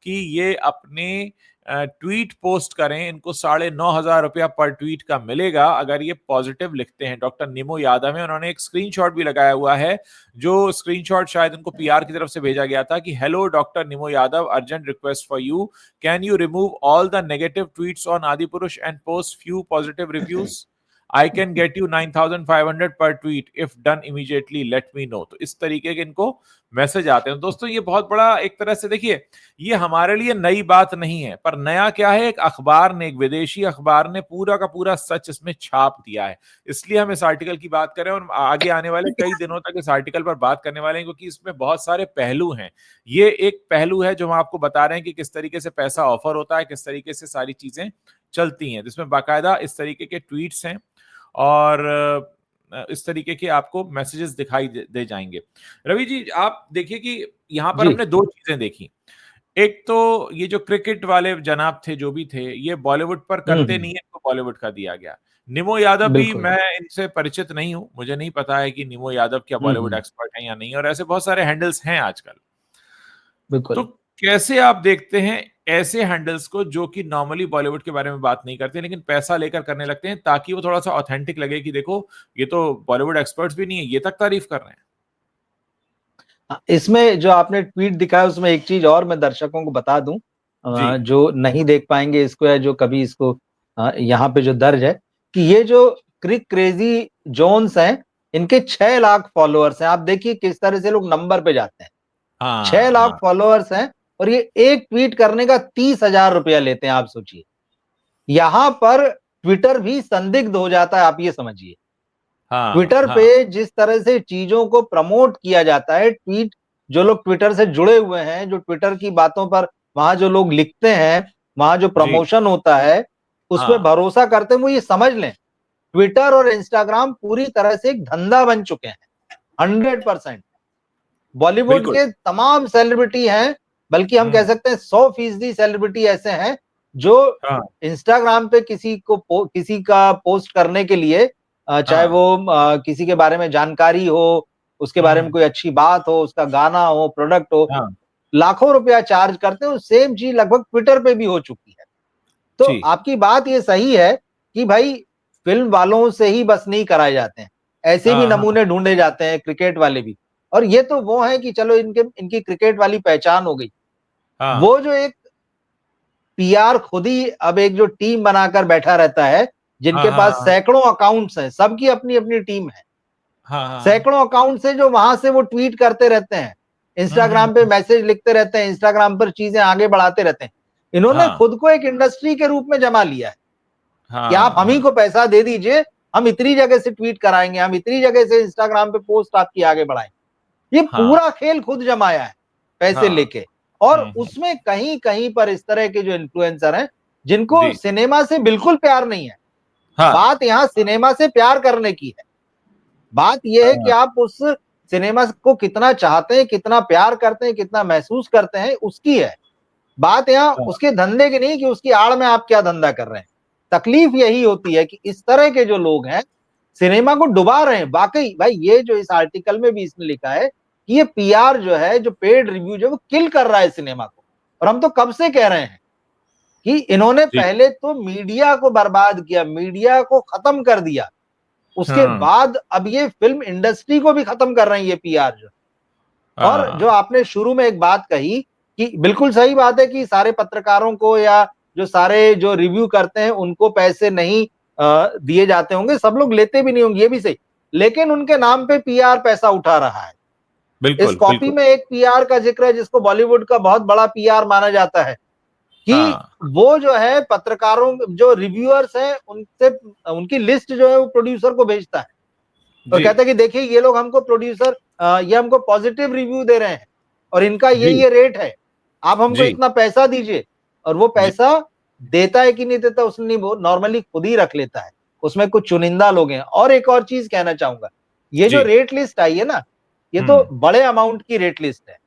कि ये अपने ट्वीट पोस्ट करें, इनको 9,500 रुपया पर ट्वीट का मिलेगा अगर ये पॉजिटिव लिखते हैं। डॉक्टर निमो यादव है, उन्होंने एक स्क्रीनशॉट भी लगाया हुआ है, जो स्क्रीनशॉट शायद उनको पीआर की तरफ से भेजा गया था कि हेलो डॉक्टर निमो Yadav, urgent request for you, can you remove all the negative tweets on Adipurush and post few positive reviews. I can get you 9,500 पर tweet if done immediately let me know. तो इस तरीके के इनको मैसेज आते हैं। दोस्तों ये बहुत बड़ा एक तरह से देखिए, ये हमारे लिए नई बात नहीं है, पर नया क्या है, एक अखबार ने, एक विदेशी अखबार ने पूरा का पूरा सच इसमें छाप दिया है। इसलिए हम इस आर्टिकल की बात करें और आगे आने वाले कई दिनों तक इस आर्टिकल पर बात करने वाले हैं, क्योंकि इसमें बहुत सारे पहलू हैं। ये एक पहलू है जो हम आपको बता रहे हैं कि किस तरीके से पैसा ऑफर होता है, किस तरीके से सारी चीजें चलती हैं, जिसमें बाकायदा इस तरीके के ट्वीट्स हैं और इस तरीके के आपको मैसेजेस दिखाई दे जाएंगे। रवि जी आप देखिए कि यहां पर हमने दो चीजें देखी। एक तो ये जो क्रिकेट वाले जनाब थे, जो भी थे, ये बॉलीवुड पर करते नहीं है, तो बॉलीवुड का दिया गया। निमो यादव भी, मैं इनसे परिचित नहीं हूं, मुझे नहीं पता है कि निमो यादव क्या बॉलीवुड एक्सपर्ट है या नहीं, और ऐसे बहुत सारे हैंडल्स हैं आजकल। तो कैसे आप देखते हैं ऐसे हैंडल्स को जो कि नॉर्मली बॉलीवुड के बारे में बात नहीं करते लेकिन पैसा लेकर करने लगते हैं ताकि वो थोड़ा सा ऑथेंटिक लगे कि देखो ये तो बॉलीवुड एक्सपर्ट्स भी नहीं है, ये तक तारीफ कर रहे हैं। इसमें जो आपने ट्वीट दिखाया उसमें एक चीज और मैं दर्शकों को बता दूं, जो नहीं देख पाएंगे इसको या जो कभी इसको यहाँ पे जो दर्ज है कि ये जो क्रिक क्रेजी जोन्स हैं, इनके 6 लाख फॉलोअर्स हैं। आप देखिए किस तरह से लोग नंबर पे जाते हैं। 6 हाँ लाख हाँ फॉलोअर्स हैं और ये एक ट्वीट करने का 30,000 रुपया लेते हैं। आप सोचिए, यहां पर ट्विटर भी संदिग्ध हो जाता है, आप ये समझिए। हाँ ट्विटर हाँ पे जिस तरह से चीजों को प्रमोट किया जाता है, ट्वीट, जो लोग ट्विटर से जुड़े हुए हैं, जो ट्विटर की बातों पर वहां जो लोग लिखते हैं, वहां जो जी प्रमोशन होता है, उसमें हाँ भरोसा करते हैं। वो ये समझ लें, ट्विटर और इंस्टाग्राम पूरी तरह से एक धंधा बन चुके हैं। 100%। बॉलीवुड बिल्कुल। के तमाम सेलिब्रिटी हैं, बल्कि हम कह सकते हैं 100% सेलिब्रिटी ऐसे हैं जो हाँ इंस्टाग्राम पे किसी का पोस्ट करने के लिए, चाहे हाँ वो किसी के बारे में जानकारी हो, उसके बारे में हम्म, कोई अच्छी बात हो, उसका गाना हो, प्रोडक्ट हो, हाँ लाखों रुपया चार्ज करते हैं। सेम चीज लगभग ट्विटर पे भी हो चुकी है। तो जी आपकी बात ये सही है कि भाई फिल्म वालों से ही बस नहीं कराए जाते हैं, ऐसे भी हाँ हाँ नमूने ढूंढे जाते हैं, क्रिकेट वाले भी। और ये तो वो है कि चलो इनकी क्रिकेट वाली पहचान हो गई। हाँ वो जो एक पीआर खुद ही अब एक जो टीम बनाकर बैठा रहता है, हाँ जिनके हाँ पास हाँ सैकड़ों अकाउंट्स हैं, सबकी अपनी अपनी टीम है, हाँ हाँ हाँ, सैकड़ों अकाउंट से जो वहां से वो ट्वीट करते रहते हैं, इंस्टाग्राम पे हम्म, मैसेज लिखते रहते हैं, इंस्टाग्राम पर चीजें आगे बढ़ाते रहते हैं। इन्होंने हाँ खुद को एक इंडस्ट्री के रूप में जमा लिया है कि आप हाँ हम ही हाँ को पैसा दे दीजिए, हम इतनी जगह से ट्वीट कराएंगे, हम इतनी जगह से इंस्टाग्राम पे पोस्ट आपकी आगे बढ़ाएंगे। ये हाँ पूरा खेल खुद जमाया है पैसे हाँ लेके। और हम्म, उसमें कहीं कहीं पर इस तरह के जो इन्फ्लुएंसर हैं, जिनको जी सिनेमा से बिल्कुल प्यार नहीं है। हाँ बात यहां सिनेमा से प्यार करने की है। बात यह है कि हाँ आप उस सिनेमा को कितना चाहते हैं, कितना प्यार करते हैं, कितना महसूस करते हैं, उसकी है बात। यहाँ हाँ उसके धंधे की नहीं कि उसकी आड़ में आप क्या धंधा कर रहे हैं। तकलीफ यही होती है कि इस तरह के जो लोग हैं सिनेमा को डुबा रहे हैं। वाकई भाई, ये जो इस आर्टिकल में भी इसने लिखा है कि ये पीआर जो है, जो पेड रिव्यू जो, वो किल कर रहा है सिनेमा को। और हम तो कब से कह रहे हैं कि इन्होंने जी पहले तो मीडिया को बर्बाद किया, मीडिया को खत्म कर दिया, उसके हाँ बाद अब ये फिल्म इंडस्ट्री को भी खत्म कर रहे हैं ये पीआर जो। और जो हाँ आपने शुरू में एक बात कही कि बिल्कुल सही बात है कि सारे पत्रकारों को या जो सारे जो रिव्यू करते हैं उनको पैसे नहीं दिए जाते होंगे, सब लोग लेते भी नहीं होंगे, ये भी सही। लेकिन उनके नाम पे पीआर पैसा उठा रहा है। इस बिल्कुल कॉपी बिल्कुल में एक पीआर का जिक्र है जिसको बॉलीवुड का बहुत बड़ा पीआर माना जाता है, कि हाँ वो जो है पत्रकारों, जो रिव्यूअर्स हैं, उनसे उनकी लिस्ट जो है वो प्रोड्यूसर को भेजता है और जी कहता है कि देखिए ये लोग हमको प्रोड्यूसर, ये हमको पॉजिटिव रिव्यू दे रहे हैं और इनका जी ये रेट है, आप हमको जी इतना पैसा दीजिए। और वो जी पैसा देता है कि नहीं देता, उसने नहीं, वो नॉर्मली खुद ही रख लेता है। उसमें कुछ चुनिंदा लोग हैं। और एक और चीज कहना चाहूंगा, ये जो जी रेट लिस्ट आई है ना, ये तो हम्म बड़े अमाउंट की रेट लिस्ट है।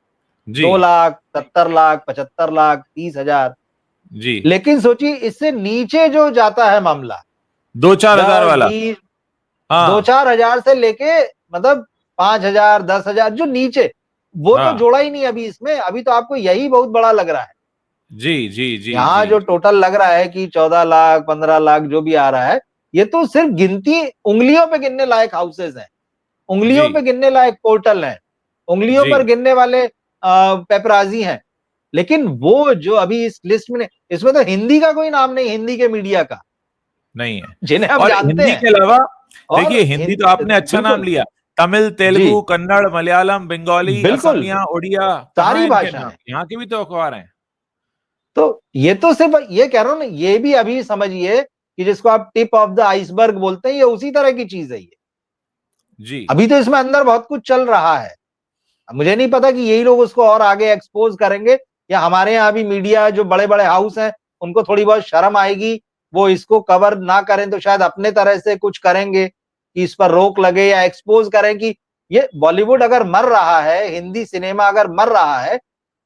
जी 2 लाख, 70 लाख, 75 लाख, 30,000। जी लेकिन सोचिए इससे नीचे जो जाता है मामला, 2-4 हज़ार 10, वाला 20, दो हाँ चार हजार से लेके मतलब 5,000, 10,000 जो नीचे, वो तो हाँ जोड़ा ही नहीं अभी इसमें। अभी तो आपको यही बहुत बड़ा लग रहा है। जी जी जी यहाँ जी जो टोटल लग रहा है कि 14 लाख, 15 लाख जो भी आ रहा है, ये तो सिर्फ गिनती, उंगलियों पे गिनने लायक हाउसेज हैं, जी उंगलियों पे गिनने लायक पोर्टल हैं, उंगलियों जी पर गिनने वाले पेपराजी हैं। लेकिन वो जो अभी इस लिस्ट में, इसमें तो हिंदी का कोई नाम नहीं, हिंदी के मीडिया का, नहीं है। जिन्हें हम और जानते हिंदी हैं। के अलावा और देखिए, हिंदी तो आपने अच्छा नाम बिल्कुल। लिया। तमिल, जी, तेलुगु, कन्नड़, मलयालम, बंगाली, बिल्कुल, असमिया, उड़िया, कहाँ सारी है इनके नाम? भाषाएं। यहाँ के भी तो अखबार हैं। तो ये तो सिर्फ ये कह रहा हूं ना, ये भी अभी समझिए कि जिसको आप टिप ऑफ द आइसबर्ग बोलते हैं, ये उसी तरह की चीज है ये। जी अभी तो इसमें अंदर बहुत कुछ चल रहा है। अब मुझे नहीं पता कि यही लोग उसको और आगे एक्सपोज करेंगे, या हमारे यहाँ भी मीडिया जो बड़े बड़े हाउस हैं उनको थोड़ी बहुत शर्म आएगी, वो इसको कवर ना करें तो शायद अपने तरह से कुछ करेंगे कि इस पर रोक लगे या एक्सपोज करें कि ये बॉलीवुड अगर मर रहा है, हिंदी सिनेमा अगर मर रहा है,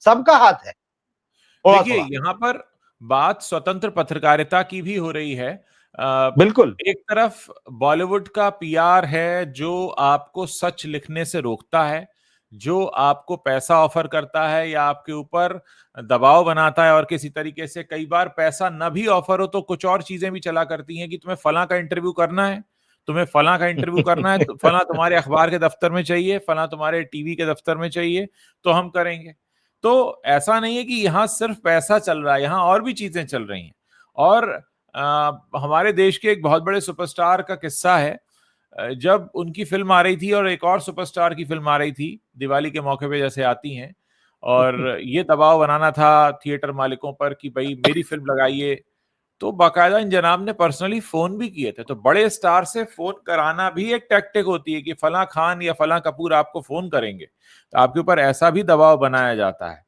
सबका हाथ है थोड़ा देखिए, थोड़ा। यहाँ पर बात स्वतंत्र पत्रकारिता की भी हो रही है। बिल्कुल। एक तरफ बॉलीवुड का पीआर है जो आपको सच लिखने से रोकता है, जो आपको पैसा ऑफर करता है या आपके ऊपर दबाव बनाता है, और किसी तरीके से कई बार पैसा न भी ऑफर हो तो कुछ और चीजें भी चला करती हैं कि तुम्हें फलां का इंटरव्यू करना है, तुम्हें फलां का इंटरव्यू करना है, तो फलां तुम्हारे अखबार के दफ्तर में चाहिए, फलां तुम्हारे टीवी के दफ्तर में चाहिए, तो हम करेंगे। तो ऐसा नहीं है कि यहाँ सिर्फ पैसा चल रहा है, यहाँ और भी चीजें चल रही हैं। और हमारे देश के एक बहुत बड़े सुपरस्टार का किस्सा है। जब उनकी फिल्म आ रही थी और एक और सुपरस्टार की फिल्म आ रही थी, दिवाली के मौके पे जैसे आती हैं, और ये दबाव बनाना था थिएटर मालिकों पर कि भाई मेरी फिल्म लगाइए, तो बाकायदा इन जनाब ने पर्सनली फोन भी किए थे। तो बड़े स्टार से फोन कराना भी एक टैक्टिक होती है कि फला खान या फला कपूर आपको फोन करेंगे, तो आपके ऊपर ऐसा भी दबाव बनाया जाता है।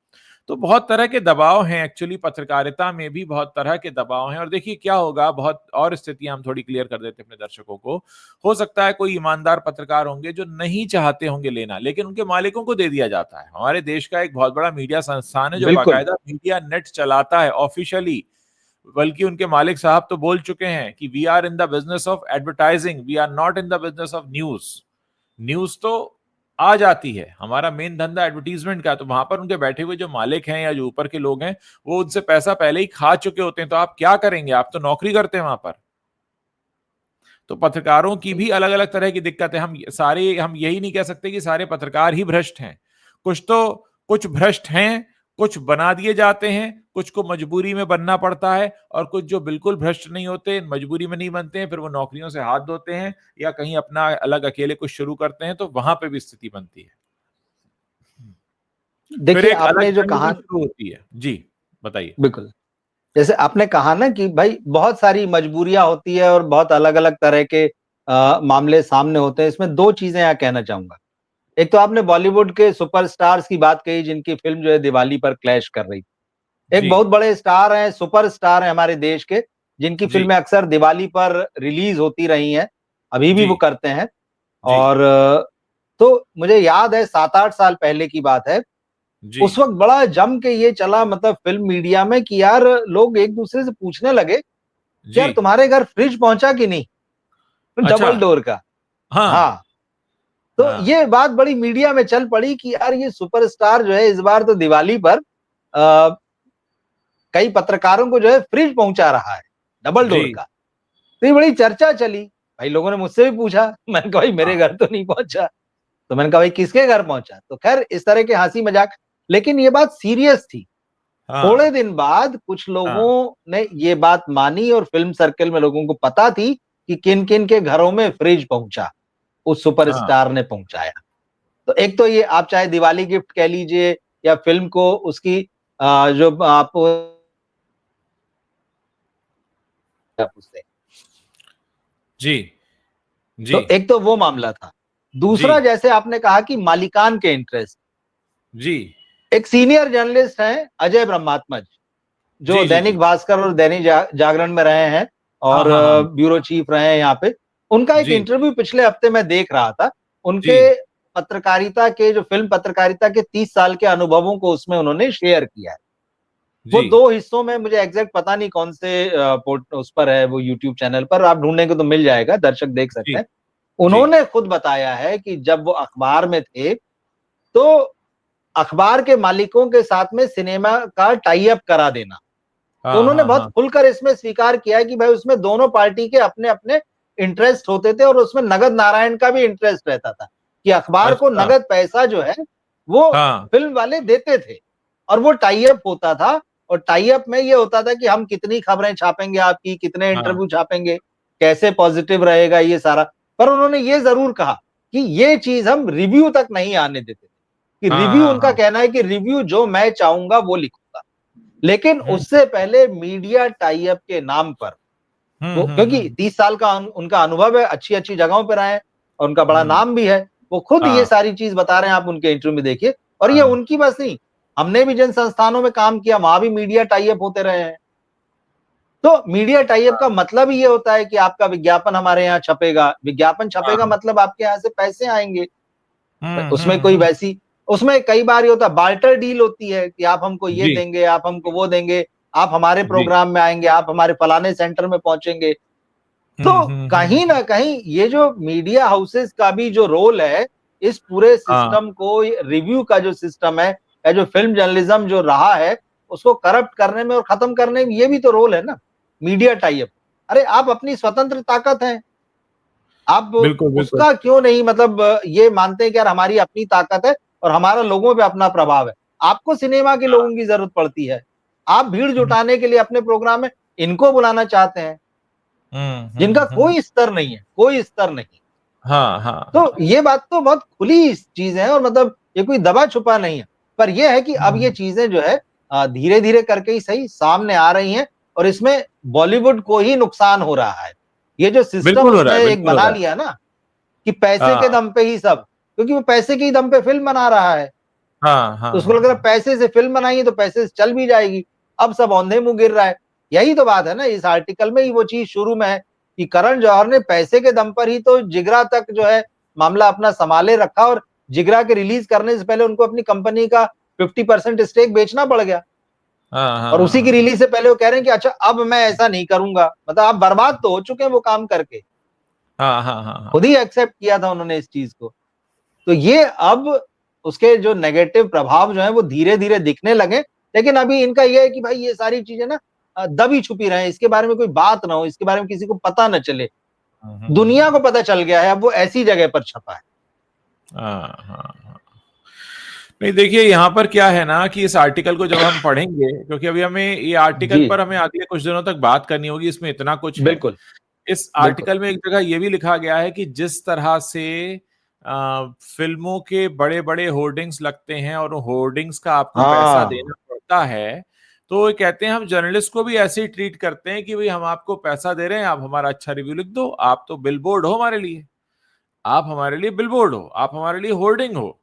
तो बहुत तरह के दबाव हैं, एक्चुअली पत्रकारिता में भी बहुत तरह के दबाव हैं। और देखिए क्या होगा, बहुत और स्थितियां हम थोड़ी क्लियर कर देते हैं अपने दर्शकों को। हो सकता है कोई ईमानदार पत्रकार होंगे जो नहीं चाहते होंगे लेना, लेकिन उनके मालिकों को दे दिया जाता है। हमारे देश का एक बहुत बड़ा मीडिया संस्थान है जो बिल्कुल। बाकायदा मीडिया नेट चलाता है ऑफिशियली, बल्कि उनके मालिक साहब तो बोल चुके हैं कि we are in the business of advertising, we are not in the business of news. News तो आ जाती है, हमारा मेन धंधा एडवर्टीजमेंट का। तो वहां पर उनके बैठे हुए जो मालिक हैं या जो ऊपर के लोग हैं, वो उनसे पैसा पहले ही खा चुके होते हैं। तो आप क्या करेंगे, आप तो नौकरी करते हैं वहां पर। तो पत्रकारों की भी अलग अलग तरह की दिक्कत है। हम यही नहीं कह सकते कि सारे पत्रकार ही भ्रष्ट हैं। कुछ भ्रष्ट हैं, कुछ बना दिए जाते हैं, कुछ को मजबूरी में बनना पड़ता है, और कुछ जो बिल्कुल भ्रष्ट नहीं होते, मजबूरी में नहीं बनते हैं, फिर वो नौकरियों से हाथ धोते हैं या कहीं अपना अलग अकेले कुछ शुरू करते हैं, तो वहां पे भी स्थिति बनती है। फिर देखिए एक अलग आपने जो जंग भी कहा, शुरू होती है। जी बताइए। बिल्कुल, जैसे आपने कहा ना कि भाई बहुत सारी मजबूरियां होती है और बहुत अलग अलग तरह के मामले सामने होते हैं। इसमें दो चीजें यहाँ कहना चाहूंगा। एक तो आपने बॉलीवुड के सुपरस्टार्स की बात कही जिनकी फिल्म जो है दिवाली पर क्लैश कर रही थी। एक जी बहुत बड़े स्टार हैं, सुपरस्टार हैं हमारे देश के, जिनकी जी फिल्में अक्सर दिवाली पर रिलीज होती रही हैं, अभी भी जी वो करते हैं। जी और तो मुझे याद है 7-8 साल पहले की बात है, जी उस वक्त बड़ा जम के ये चला मतलब फिल्म मीडिया में कि यार लोग एक दूसरे से पूछने लगे कि जी। यार तुम्हारे घर फ्रिज पहुंचा कि नहीं, अच्छा। डबल डोर का। हाँ हाँ, तो हाँ ये बात बड़ी मीडिया में चल पड़ी कि यार ये सुपरस्टार जो है इस बार तो दिवाली पर आ, कई पत्रकारों को जो है फ्रिज पहुंचा रहा है, डबल जी। डोर का। तो ये बड़ी चर्चा चली। भाई लोगों ने मुझसे भी पूछा, मैंने कहा भाई मेरे हाँ घर तो नहीं पहुंचा। तो मैंने कहा भाई किसके घर पहुंचा। तो खैर इस तरह के हंसी मजाक, लेकिन ये बात सीरियस थी। थोड़े हाँ दिन बाद कुछ हाँ लोगों ने ये बात मानी और फिल्म सर्कल में लोगों को पता थी कि किन किन के घरों में फ्रिज पहुंचा, उस हाँ। सुपरस्टार ने पहुंचाया। तो एक तो ये आप चाहे दिवाली गिफ्ट कह लीजिए या फिल्म को उसकी जो आप पूछते हैं। जी जी तो एक तो वो मामला था। जी दूसरा जैसे आपने कहा कि मालिकान के इंटरेस्ट, जी एक सीनियर जर्नलिस्ट हैं अजय ब्रह्मात्मज, जो जी जी जी। दैनिक भास्कर और दैनिक जागरण में रहे हैं हाँ और हाँ हाँ। ब्यूरो चीफ रहे हैं यहाँ पे। उनका एक जी इंटरव्यू पिछले हफ्ते मैं देख रहा था। जी उनके पत्रकारिता के जो फिल्म पत्रकारिता के 30 साल के अनुभवों को उसमें उन्होंने शेयर किया है। वो जी दो हिस्सों में, मुझे एग्जैक्ट पता नहीं कौन से उस पर है, वो यूट्यूब चैनल पर आप ढूंढने को तो मिल जाएगा, दर्शक देख जी सकते हैं। जी। उन्होंने खुद बताया है कि जब वो अखबार में थे तो अखबार के मालिकों के साथ में सिनेमा का टाई अप करा देना, तो हाँ उन्होंने हाँ बहुत हाँ खुलकर इसमें स्वीकार किया कि भाई उसमें दोनों पार्टी के अपने अपने इंटरेस्ट होते थे और उसमें नगद नारायण का भी इंटरेस्ट रहता था कि अखबार को अच्छा। नगद पैसा जो है वो हाँ फिल्म वाले देते थे और वो टाई अप होता था। और टाई अप में ये होता था कि हम कितनी खबरें छापेंगे, आपकी कितने हाँ इंटरव्यू छापेंगे, कैसे पॉजिटिव रहेगा ये सारा। पर उन्होंने ये जरूर कहा कि ये चीज हम रिव्यू तक नहीं आने देते कि हाँ रिव्यू, हाँ उनका हाँ। कहना है कि रिव्यू जो मैं चाहूंगा वो लिखूंगा। लेकिन हम्म उससे पहले मीडिया टाई अप के नाम पर वो, क्योंकि हम्म। 30 साल का उनका अनुभव है, अच्छी अच्छी जगहों पर आए हैं और उनका बड़ा हम्म। नाम भी है, वो खुद ये हाँ सारी चीज बता रहे हैं, आप उनके इंटरव्यू में देखिए। और ये हाँ उनकी बस नहीं, हमने भी जिन संस्थानों में काम किया वहां भी मीडिया टाई अप होते रहे हैं। तो मीडिया टाई अप का मतलब ही ये होता है कि आपका विज्ञापन हमारे यहाँ छपेगा, विज्ञापन छपेगा हाँ। मतलब आपके यहाँ से पैसे आएंगे। उसमें कोई हम्म। वैसी, उसमें कई बार ये होता है बार्टर डील होती है कि आप हमको ये जी देंगे, आप हमको वो देंगे, आप हमारे जी। प्रोग्राम में आएंगे, आप हमारे फलाने सेंटर में पहुंचेंगे। तो कहीं हम्म। ना कहीं ये जो मीडिया हाउसेस का भी जो रोल है इस पूरे हाँ सिस्टम को, रिव्यू का जो सिस्टम है या जो फिल्म जर्नलिज्म जो रहा है उसको करप्ट करने में और खत्म करने में, ये भी तो रोल है ना मीडिया टाई अप। अरे आप अपनी स्वतंत्र ताकत है, आप बिल्कुल बिल्कुल। उसका क्यों नहीं मतलब ये मानते हैं कि यार हमारी अपनी ताकत है और हमारा लोगों पे अपना प्रभाव है। आपको सिनेमा के लोगों की जरूरत पड़ती है, आप भीड़ हम्म, जुटाने के लिए अपने प्रोग्राम में इनको बुलाना चाहते हैं, जिनका कोई स्तर नहीं है, कोई स्तर नहीं। हाँ हाँ तो ये बात तो बहुत खुली चीज है, और मतलब ये कोई दबा छुपा नहीं है। पर ये है कि अब ये चीजें जो है धीरे धीरे करके ही सही सामने आ रही हैं, और इसमें बॉलीवुड को ही नुकसान हो रहा है। ये जो सिस्टम बिल्कुल हो रहा उसने है, एक बिल्कुल हो बना रहा है। लिया ना, कि पैसे के हाँ दम पे ही सब, क्योंकि वो पैसे के ही दम पे फिल्म बना रहा है, हाँ हाँ तो उसको लग रहा है हाँ पैसे से फिल्म बनाएंगे तो पैसे से चल भी जाएगी। अब सब औंधे मुंह गिर रहा है। यही तो बात है ना, इस आर्टिकल में ही वो चीज शुरू में है कि करण जौहर ने पैसे के दम पर ही तो जिगरा तक जो है मामला अपना संभाले रखा, और जिगरा के रिलीज करने से पहले उनको अपनी कंपनी का 50% स्टेक बेचना पड़ गया। हाँ हाँ और उसी की हाँ रिलीज से पहले वो कह रहे हैं कि अच्छा अब मैं ऐसा नहीं करूंगा, मतलब आप बर्बाद तो हो चुके हैं वो काम करके। हाँ हाँ हाँ हाँ। खुद ही एक्सेप्ट किया था उन्होंने इस चीज को। तो ये अब उसके जो नेगेटिव प्रभाव जो है वो धीरे धीरे दिखने लगे। लेकिन अभी इनका ये है कि भाई ये सारी चीजें ना दबी छुपी रहे, इसके बारे में कोई बात ना हो, इसके बारे में किसी को पता न चले। दुनिया को पता चल गया है, अब वो ऐसी जगह पर छपा है। हाँ हाँ हाँ। नहीं देखिए, यहाँ पर क्या है ना कि इस आर्टिकल को जब हम पढ़ेंगे, क्योंकि अभी हमें ये आर्टिकल जी पर हमें अगले कुछ दिनों तक बात करनी होगी, इसमें इतना कुछ है। बिल्कुल इस बिल्कुल। आर्टिकल में एक जगह ये भी लिखा गया है कि जिस तरह से फिल्मों के बड़े बड़े होर्डिंग्स लगते हैं और होर्डिंग्स का आपको पैसा हाँ देना पड़ता है, तो वो कहते हैं हम जर्नलिस्ट को भी ऐसे ही ट्रीट करते हैं कि भाई हम आपको पैसा दे रहे हैं, आप हमारा अच्छा रिव्यू लिख दो, आप तो बिलबोर्ड हो हमारे लिए, आप हमारे लिए बिलबोर्ड हो, आप हमारे लिए होर्डिंग हो।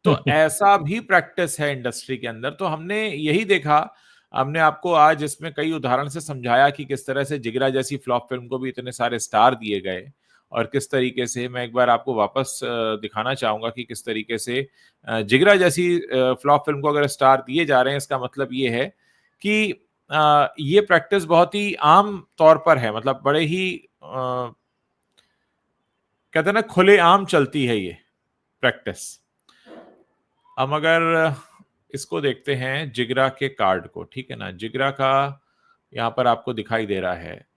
तो ऐसा भी प्रैक्टिस है इंडस्ट्री के अंदर। तो हमने यही देखा, हमने आपको आज इसमें कई उदाहरण से समझाया कि किस तरह से जिगरा जैसी फ्लॉप फिल्म को भी इतने सारे स्टार दिए गए, और किस तरीके से मैं एक बार आपको वापस दिखाना चाहूंगा कि किस तरीके से जिगरा जैसी फ्लॉप फिल्म को अगर स्टार दिए जा रहे हैं, इसका मतलब ये है कि ये प्रैक्टिस बहुत ही आम तौर पर है, मतलब बड़े ही कहते हैं ना खुले आम चलती है ये प्रैक्टिस। हम अगर इसको देखते हैं जिगरा के कार्ड को, ठीक है ना, जिगरा का यहां पर आपको दिखाई दे रहा है।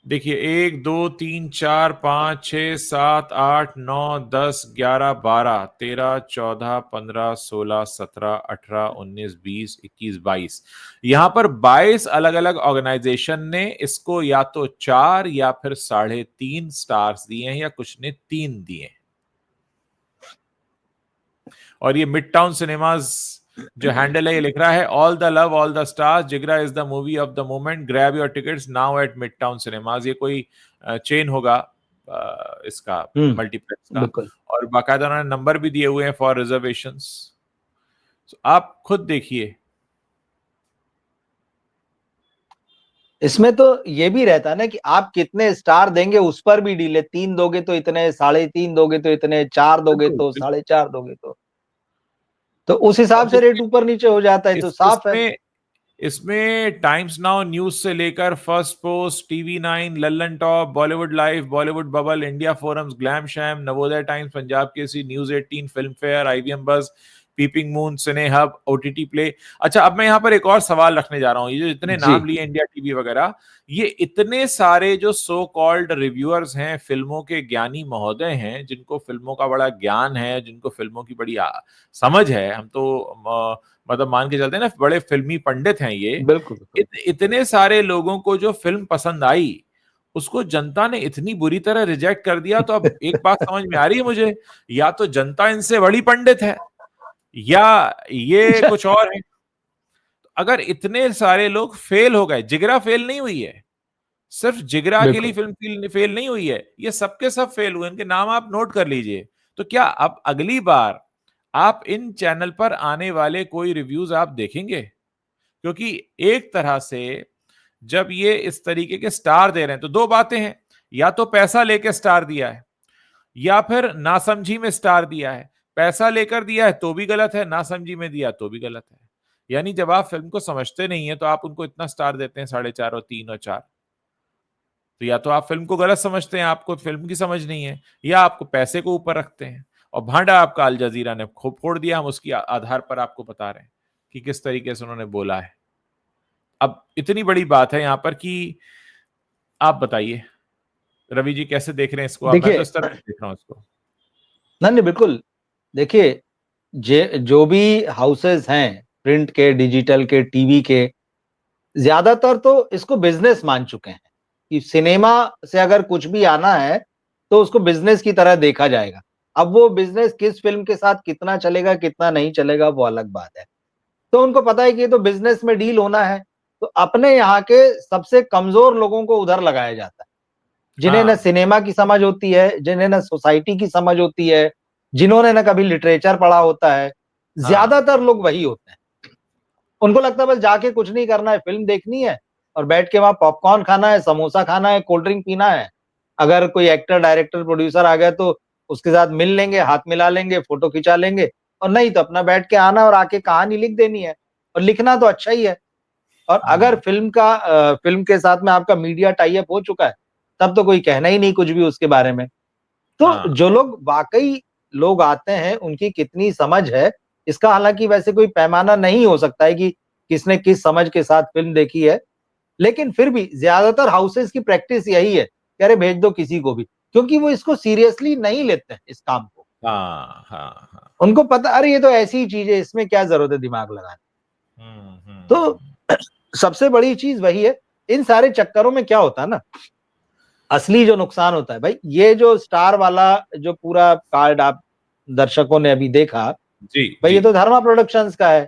देखिए 1 2 3 4 5 6 7 8 9 10 11 12 13 14 15 16 18 19 20 21 22, यहां पर 22 अलग अलग ऑर्गेनाइजेशन ने इसको या तो 4 या फिर 3.5 स्टार्स दिए हैं, या कुछ ने 3 दिए। और ये मिड टाउन सिनेमाज जो हैंडल है, ये लिख रहा है all the love all the stars, Jigra is the movie of the moment, grab your tickets now at Midtown cinemas. ये कोई चेन होगा इसका, मल्टीप्लेक्स का। बिल्कुल। और बाकायदा उन्होंने नंबर भी दिए हुए हैं फॉर रिजर्वेशंस। आप खुद देखिए। इसमें तो ये भी रहता है ना कि आप कितने स्टार देंगे उस पर भी डील है। 3 दोगे तो इतने, 3.5 दोगे तो इतने, 4 दोगे बिल्कुल तो बिल्कुल। 4.5 दोगे तो उस और हिसाब से रेट देखिए ऊपर नीचे हो जाता है, तो साफ है। इसमें इसमें टाइम्स नाउ न्यूज से लेकर first post, TV 9, Lallan top, Bollywood live, Bollywood bubble, India forums, glam sham, Navodaya times, Punjab Kesari, news 18, film fair, IBM बज, पीपिंग मून, सिने हब, OTT प्ले। अच्छा, अब मैं यहाँ पर एक और सवाल रखने जा रहा हूँ। ये जो इतने जी नाम लिए इंडिया टीवी वगैरह, ये इतने सारे जो सो कॉल्ड रिव्यूअर्स हैं, फिल्मों के ज्ञानी महोदय हैं, जिनको फिल्मों का बड़ा ज्ञान है, जिनको फिल्मों की बड़ी समझ है, हम तो मतलब मान के चलते हैं ना, बड़े फिल्मी पंडित हैं ये। बिल्कुल बिल्कुल। इतने सारे लोगों को जो फिल्म पसंद आई, उसको जनता ने इतनी बुरी तरह रिजेक्ट कर दिया। तो अब एक बात समझ में आ रही है मुझे, या तो जनता इनसे बड़ी पंडित है, या ये कुछ और है। अगर इतने सारे लोग फेल हो गए, जिगरा फेल नहीं हुई है, सिर्फ जिगरा के लिए बिल्कुल फिल्म फेल नहीं हुई है, ये सबके सब फेल हुए, इनके नाम आप नोट कर लीजिए। तो क्या अब अगली बार आप इन चैनल पर आने वाले कोई रिव्यूज आप देखेंगे? क्योंकि एक तरह से जब ये इस तरीके के स्टार दे रहे हैं, तो दो बातें हैं, या तो पैसा लेके स्टार दिया है, या फिर नासमझी में स्टार दिया है। पैसा लेकर दिया है तो भी गलत है, नासमझी में दिया तो भी गलत है। यानी जब आप फिल्म को समझते नहीं है तो आप उनको इतना स्टार देते हैं, 4.5 और 3 और 4। तो या तो आप फिल्म को गलत समझते हैं, आपको फिल्म की समझ नहीं है, या आपको पैसे को ऊपर रखते हैं। और भांडा आपका अल जजीरा ने खूब फोड़ दिया, हम उसकी आधार पर आपको बता रहे हैं कि किस तरीके से उन्होंने बोला है। अब इतनी बड़ी बात है यहाँ पर कि आप बताइए रवि जी, कैसे देख रहे हैं इसको? आप, मैं तो देखिए, इस तरह देख रहा हूँ इसको। नहीं नहीं बिल्कुल। देखिए, जो भी हाउसेस हैं प्रिंट के, डिजिटल के, टीवी के, ज्यादातर तो इसको बिजनेस मान चुके हैं कि सिनेमा से अगर कुछ भी आना है तो उसको बिजनेस की तरह देखा जाएगा। अब वो बिजनेस किस फिल्म के साथ कितना चलेगा, कितना नहीं चलेगा, वो अलग बात है। तो उनको पता है कि ये तो बिजनेस में डील होना है, तो अपने यहाँ के सबसे कमजोर लोगों को उधर लगाया जाता है, जिन्हें न हाँ सिनेमा की समझ होती है, जिन्हें न सोसाइटी की समझ होती है, जिन्होंने न कभी लिटरेचर पढ़ा होता है, हाँ ज्यादातर लोग वही होते हैं। उनको लगता है बस जाके कुछ नहीं करना है, फिल्म देखनी है और बैठ के वहां पॉपकॉर्न खाना है, समोसा खाना है, कोल्ड ड्रिंक पीना है। अगर कोई एक्टर, डायरेक्टर, प्रोड्यूसर आ गया तो उसके साथ मिल लेंगे, हाथ मिला लेंगे, फोटो खिंचा लेंगे, और नहीं तो अपना बैठ के आना और आके कहानी लिख देनी है। और लिखना तो अच्छा ही है। और अगर फिल्म के साथ में आपका मीडिया टाई अप हो चुका है, तब तो कोई कहना ही नहीं कुछ भी उसके बारे में। तो हाँ जो लोग वाकई लोग आते हैं, उनकी कितनी समझ है, इसका हालांकि वैसे कोई पैमाना नहीं हो सकता है कि किसने किस समझ के साथ फिल्म देखी है। लेकिन फिर भी ज्यादातर हाउसेस की प्रैक्टिस यही है कि अरे भेज दो किसी को भी, क्योंकि वो इसको सीरियसली नहीं लेते हैं इस काम को। हाँ हाँ हाँ। उनको पता, अरे ये तो ऐसी ही चीज है, इसमें क्या जरूरत है दिमाग लगाने। तो हम्म। सबसे बड़ी चीज वही है। इन सारे चक्करों में क्या होता है ना, असली जो नुकसान होता है भाई, ये जो स्टार वाला जो पूरा कार्ड आप दर्शकों ने अभी देखा, जी भाई जी। ये तो धर्मा प्रोडक्शंस का है।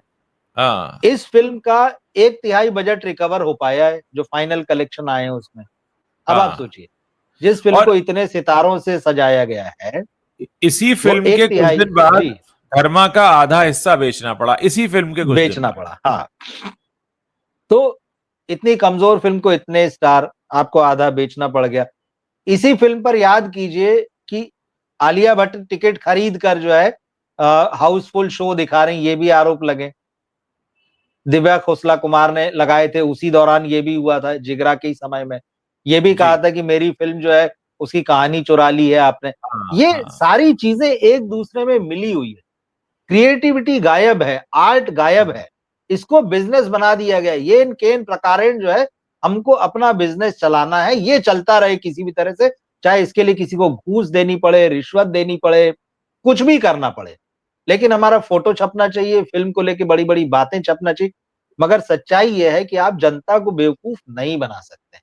हाँ इस फिल्म का 1/3 बजट रिकवर हो पाया है, जो फाइनल कलेक्शन आए हैं उसमें। अब आप हाँ। सोचिए, जिस फिल्म और को इतने सितारों से सजाया गया है, इसी वो फिल्म एक के कुछ तिहाई दिन बाद जी धर्मा का आधा हिस्सा बेचना पड़ा, इसी फिल्म के कुछ दिन बेचना बाद। पड़ा। हाँ, तो इतनी कमजोर फिल्म को इतने स्टार, आपको आधा बेचना पड़ गया। इसी फिल्म पर याद कीजिए कि आलिया भट्ट टिकट खरीद कर जो है हाउसफुल शो दिखा रही, ये भी आरोप लगे। दिव्या खोसला कुमार ने लगाए थे, उसी दौरान ये भी हुआ था, जिगरा के ही समय में। ये भी जी। कहा था कि मेरी फिल्म जो है उसकी कहानी चुरा ली है आपने। हाँ ये हाँ सारी चीजें एक दूसरे में मिली हुई है। क्रिएटिविटी गायब है, आर्ट गायब है, इसको बिजनेस बना दिया गया। ये इन केन प्रकारेण जो है, हमको अपना बिजनेस चलाना है, ये चलता रहे किसी भी तरह से, चाहे इसके लिए किसी को घूस देनी पड़े, रिश्वत देनी पड़े, कुछ भी करना पड़े। लेकिन हमारा फोटो छपना चाहिए, फिल्म को लेके बड़ी बड़ी बातें छपना चाहिए। मगर सच्चाई यह है कि आप जनता को बेवकूफ नहीं बना सकते।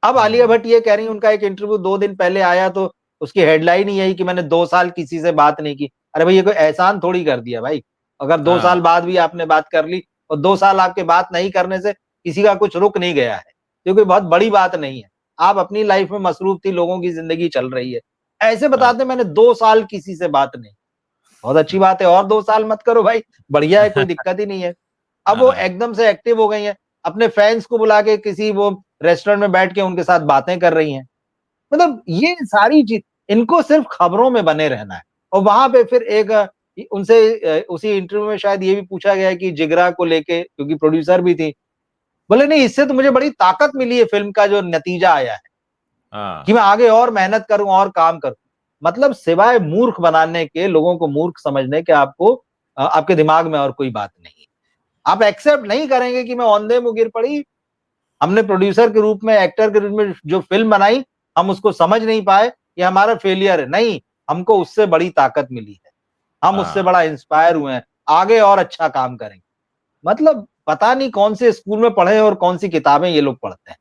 अब आलिया हम्म। भट्ट ये कह रही है, उनका एक इंटरव्यू 2 दिन पहले आया तो उसकी हेडलाइन ही यही कि मैंने 2 साल किसी से बात नहीं की। अरे भाई, ये कोई एहसान थोड़ी कर दिया भाई। अगर 2 साल हाँ बाद भी आपने बात कर ली, और 2 साल आपके बात नहीं करने से किसी का कुछ रुक नहीं गया है, ये कोई बहुत बड़ी बात नहीं है। आप अपनी लाइफ में मसरूफ थी, लोगों की जिंदगी चल रही है। ऐसे हाँ बताते मैंने 2 साल किसी से बात नहीं, बहुत अच्छी बात है, और 2 साल मत करो भाई, बढ़िया है, कोई दिक्कत ही नहीं है। अब वो हाँ एकदम से एक्टिव हो गई हैं, अपने फैंस को बुला के किसी वो रेस्टोरेंट में बैठ के उनके साथ बातें कर रही हैं। मतलब ये सारी चीज, इनको सिर्फ खबरों में बने रहना है। और वहां पे फिर एक उनसे उसी इंटरव्यू में शायद ये भी पूछा गया है कि जिगरा को लेके, क्योंकि प्रोड्यूसर भी थी, बोले नहीं, इससे तो मुझे बड़ी ताकत मिली है, फिल्म का जो नतीजा आया है, कि हाँ मैं आगे और मेहनत करूं और काम करूं। मतलब सिवाय मूर्ख बनाने के, लोगों को मूर्ख समझने के, आपको आपके दिमाग में और कोई बात नहीं है। आप एक्सेप्ट नहीं करेंगे कि मैं औंधे मुंह गिर पड़ी, हमने प्रोड्यूसर के रूप में, एक्टर के रूप में जो फिल्म बनाई, हम उसको समझ नहीं पाए, ये हमारा फेलियर है। नहीं, हमको उससे बड़ी ताकत मिली है, हम उससे हाँ बड़ा इंस्पायर हुए हैं, आगे और अच्छा काम करेंगे। मतलब पता नहीं कौन से स्कूल में पढ़े और कौन सी किताबें ये लोग पढ़ते हैं।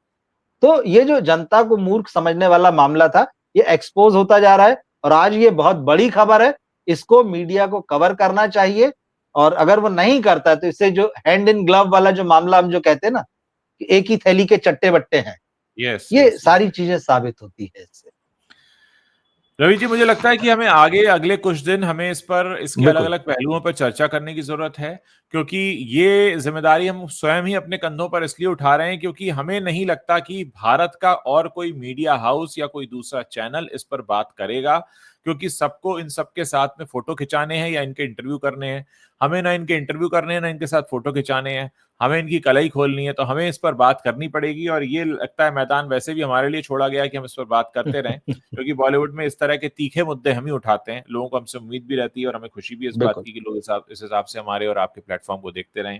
तो ये जो जनता को मूर्ख समझने वाला मामला था, ये एक्सपोज होता जा रहा है, और आज ये बहुत बड़ी खबर है। इसको मीडिया को कवर करना चाहिए, और अगर वो नहीं करता है तो इससे जो हैंड इन ग्लव वाला जो मामला हम जो कहते हैं ना, कि एक ही थैली के चट्टे बट्टे हैं, यस ये यस यस। सारी चीजें साबित होती है इससे। रवि जी, मुझे लगता है कि हमें आगे अगले कुछ दिन हमें इस पर, इसके अलग बिल्कुल। अलग पहलुओं पर चर्चा करने की जरूरत है, क्योंकि ये जिम्मेदारी हम स्वयं ही अपने कंधों पर इसलिए उठा रहे हैं क्योंकि हमें नहीं लगता कि भारत का और कोई मीडिया हाउस या कोई दूसरा चैनल इस पर बात करेगा, क्योंकि सबको इन सबके साथ में फोटो खिंचाने हैं या इनके इंटरव्यू करने हैं। हमें ना इनके इंटरव्यू करने हैं, ना इनके साथ फोटो खिंचाने हैं, हमें इनकी कलई खोलनी है। तो हमें इस पर बात करनी पड़ेगी, और ये लगता है मैदान वैसे भी हमारे लिए छोड़ा गया है कि हम इस पर बात करते रहें, क्योंकि बॉलीवुड में इस तरह के तीखे मुद्दे हम ही उठाते हैं, लोगों को हमसे उम्मीद भी रहती है और हमें खुशी भी है इस बात बिल्कुल। की कि लोग इस हिसाब से हमारे और आपके प्लेटफॉर्म को देखते रहें।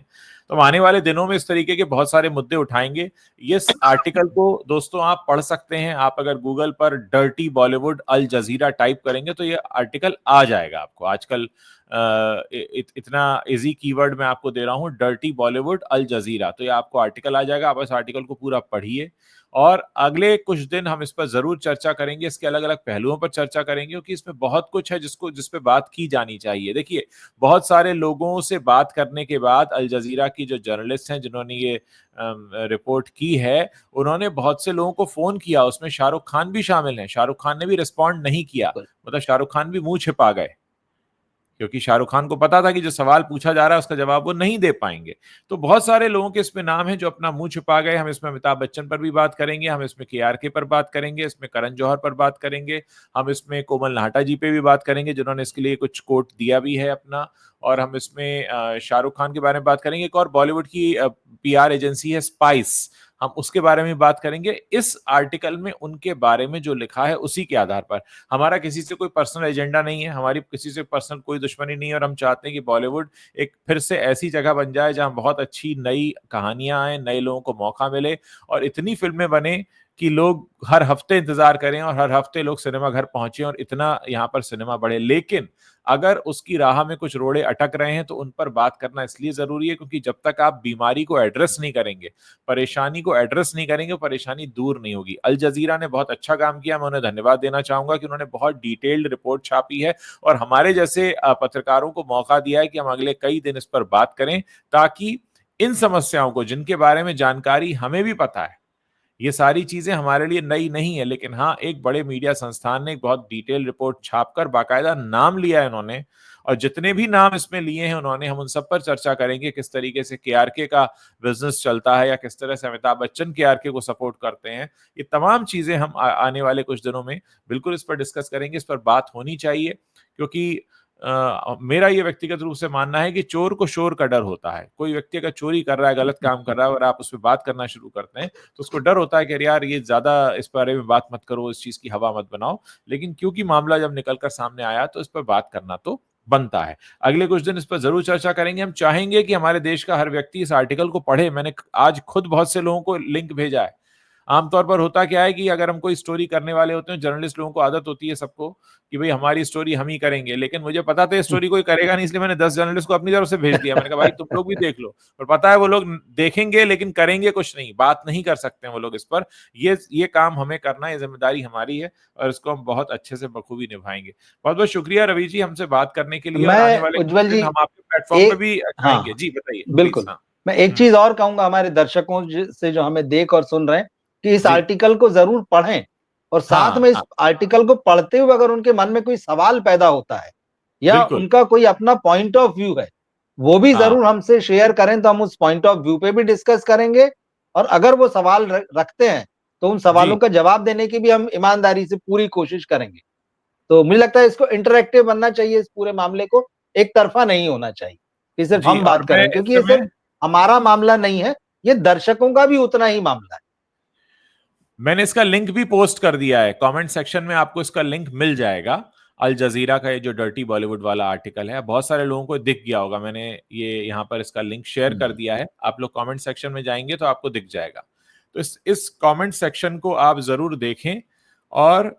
तो हम आने वाले दिनों में इस तरीके के बहुत सारे मुद्दे उठाएंगे। इस आर्टिकल को दोस्तों आप पढ़ सकते हैं, आप अगर गूगल पर डर्टी बॉलीवुड अल जजीरा टाइप करेंगे तो ये आर्टिकल आ जाएगा आपको। आजकल इतना इजी कीवर्ड मैं आपको दे रहा हूं, डर्टी बॉलीवुड अल जजीरा, तो ये आपको आर्टिकल आ जाएगा। आप इस आर्टिकल को पूरा पढ़िए और अगले कुछ दिन हम इस पर जरूर चर्चा करेंगे, इसके अलग अलग पहलुओं पर चर्चा करेंगे, क्योंकि इसमें बहुत कुछ है जिस पे बात की जानी चाहिए। देखिए, बहुत सारे लोगों से बात करने के बाद अल जजीरा की जो जर्नलिस्ट हैं जिन्होंने ये रिपोर्ट की है, उन्होंने बहुत से लोगों को फोन किया, उसमें शाहरुख खान भी शामिल हैं। शाहरुख खान ने भी रिस्पॉन्ड नहीं किया, मतलब शाहरुख खान भी मुंह छिपा गए, क्योंकि शाहरुख खान को पता था कि जो सवाल पूछा जा रहा है उसका जवाब वो नहीं दे पाएंगे। तो बहुत सारे लोगों के इसमें नाम हैं जो अपना मुंह छिपा गए। हम इसमें अमिताभ बच्चन पर भी बात करेंगे, हम इसमें KRK पर बात करेंगे, इसमें करण जौहर पर बात करेंगे, हम इसमें कोमल नाहटा जी पे भी बात करेंगे जिन्होंने इसके लिए कुछ कोट दिया भी है अपना, और हम इसमें शाहरुख खान के बारे में बात करेंगे। एक और बॉलीवुड की PR एजेंसी है स्पाइस, हम उसके बारे में बात करेंगे। इस आर्टिकल में उनके बारे में जो लिखा है उसी के आधार पर, हमारा किसी से कोई पर्सनल एजेंडा नहीं है, हमारी किसी से पर्सनल कोई दुश्मनी नहीं है, और हम चाहते हैं कि बॉलीवुड एक फिर से ऐसी जगह बन जाए जहां बहुत अच्छी नई कहानियां आए, नए लोगों को मौका मिले और इतनी फिल्में बने कि लोग हर हफ्ते इंतजार करें और हर हफ्ते लोग सिनेमा घर पहुंचे और इतना यहाँ पर सिनेमा बढ़े। लेकिन अगर उसकी राह में कुछ रोड़े अटक रहे हैं तो उन पर बात करना इसलिए जरूरी है क्योंकि जब तक आप बीमारी को एड्रेस नहीं करेंगे, परेशानी को एड्रेस नहीं करेंगे, परेशानी दूर नहीं होगी। अल जजीरा ने बहुत अच्छा काम किया, मैं उन्हें धन्यवाद देना चाहूंगा कि उन्होंने बहुत डिटेल्ड रिपोर्ट छापी है और हमारे जैसे पत्रकारों को मौका दिया है कि हम अगले कई दिन इस पर बात करें, ताकि इन समस्याओं को, जिनके बारे में जानकारी हमें भी पता है, ये सारी चीजें हमारे लिए नई नहीं है, लेकिन हाँ, एक बड़े मीडिया संस्थान ने एक बहुत डिटेल रिपोर्ट छापकर बाकायदा नाम लिया है उन्होंने, और जितने भी नाम इसमें लिए हैं उन्होंने, हम उन सब पर चर्चा करेंगे। किस तरीके से KRK का बिजनेस चलता है या किस तरह से अमिताभ बच्चन KRK को सपोर्ट करते हैं, ये तमाम चीजें हम आने वाले कुछ दिनों में बिल्कुल इस पर डिस्कस करेंगे। इस पर बात होनी चाहिए क्योंकि मेरा ये व्यक्तिगत रूप से मानना है कि चोर को शोर का डर होता है। कोई व्यक्ति अगर चोरी कर रहा है, गलत काम कर रहा है और आप उस पर बात करना शुरू करते हैं तो उसको डर होता है कि यार ये ज्यादा इस बारे में बात मत करो, इस चीज की हवा मत बनाओ। लेकिन क्योंकि मामला जब निकलकर सामने आया तो इस पर बात करना तो बनता है। अगले कुछ दिन इस पर जरूर चर्चा करेंगे। हम चाहेंगे कि हमारे देश का हर व्यक्ति इस आर्टिकल को पढ़े। मैंने आज खुद बहुत से लोगों को लिंक भेजा है। आमतौर पर होता क्या है कि अगर हम कोई स्टोरी करने वाले होते हैं, जर्नलिस्ट लोगों को आदत होती है सबको कि भाई हमारी स्टोरी हम ही करेंगे, लेकिन मुझे पता था ये स्टोरी कोई करेगा नहीं, इसलिए मैंने 10 जर्नलिस्ट को अपनी तरफ से भेज दिया। मैंने कहा भाई तुम लोग भी देख लो, और पता है वो लोग देखेंगे लेकिन करेंगे कुछ नहीं, बात नहीं कर सकते हैं वो लोग इस पर। ये काम हमें करना है, जिम्मेदारी हमारी है और इसको हम बहुत अच्छे से बखूबी निभाएंगे। बहुत बहुत शुक्रिया रवि जी हमसे बात करने के लिए, और आने मैं वाले उज्जवल जी दिन हम आपके प्लेटफॉर्म पे एक भी आएंगे। हाँ जी बताइए प्लीज। बिल्कुल, हाँ। मैं एक हम्म, चीज और कहूंगा हमारे दर्शकों से जो हमें देख और सुन रहे हैं कि इस जी। आर्टिकल को जरूर पढ़ें, और साथ हाँ में इस हाँ, आर्टिकल को पढ़ते हुए अगर उनके मन में कोई सवाल पैदा होता है या बिल्कुल। उनका कोई अपना पॉइंट ऑफ व्यू है, वो भी हाँ जरूर हमसे शेयर करें, तो हम उस पॉइंट ऑफ व्यू पे भी डिस्कस करेंगे। और अगर वो सवाल रखते हैं तो उन सवालों जी। का जवाब देने की भी हम ईमानदारी से पूरी कोशिश करेंगे। तो मुझे लगता है इसको इंटरेक्टिव बनना चाहिए, इस पूरे मामले को एक तरफा नहीं होना चाहिए कि सिर्फ जी, हम और बात मैं करें, इस क्योंकि ये समय सिर्फ हमारा मामला नहीं है, ये दर्शकों का भी उतना ही मामला है। मैंने इसका लिंक भी पोस्ट कर दिया है कमेंट सेक्शन में, आपको इसका लिंक मिल जाएगा। अल जजीरा का ये जो डर्टी बॉलीवुड वाला आर्टिकल है, बहुत सारे लोगों को दिख गया होगा, मैंने ये यहाँ पर इसका लिंक शेयर कर दिया है। आप लोग कमेंट सेक्शन में जाएंगे तो आपको दिख जाएगा। तो इस कमेंट सेक्शन को आप जरूर देखें और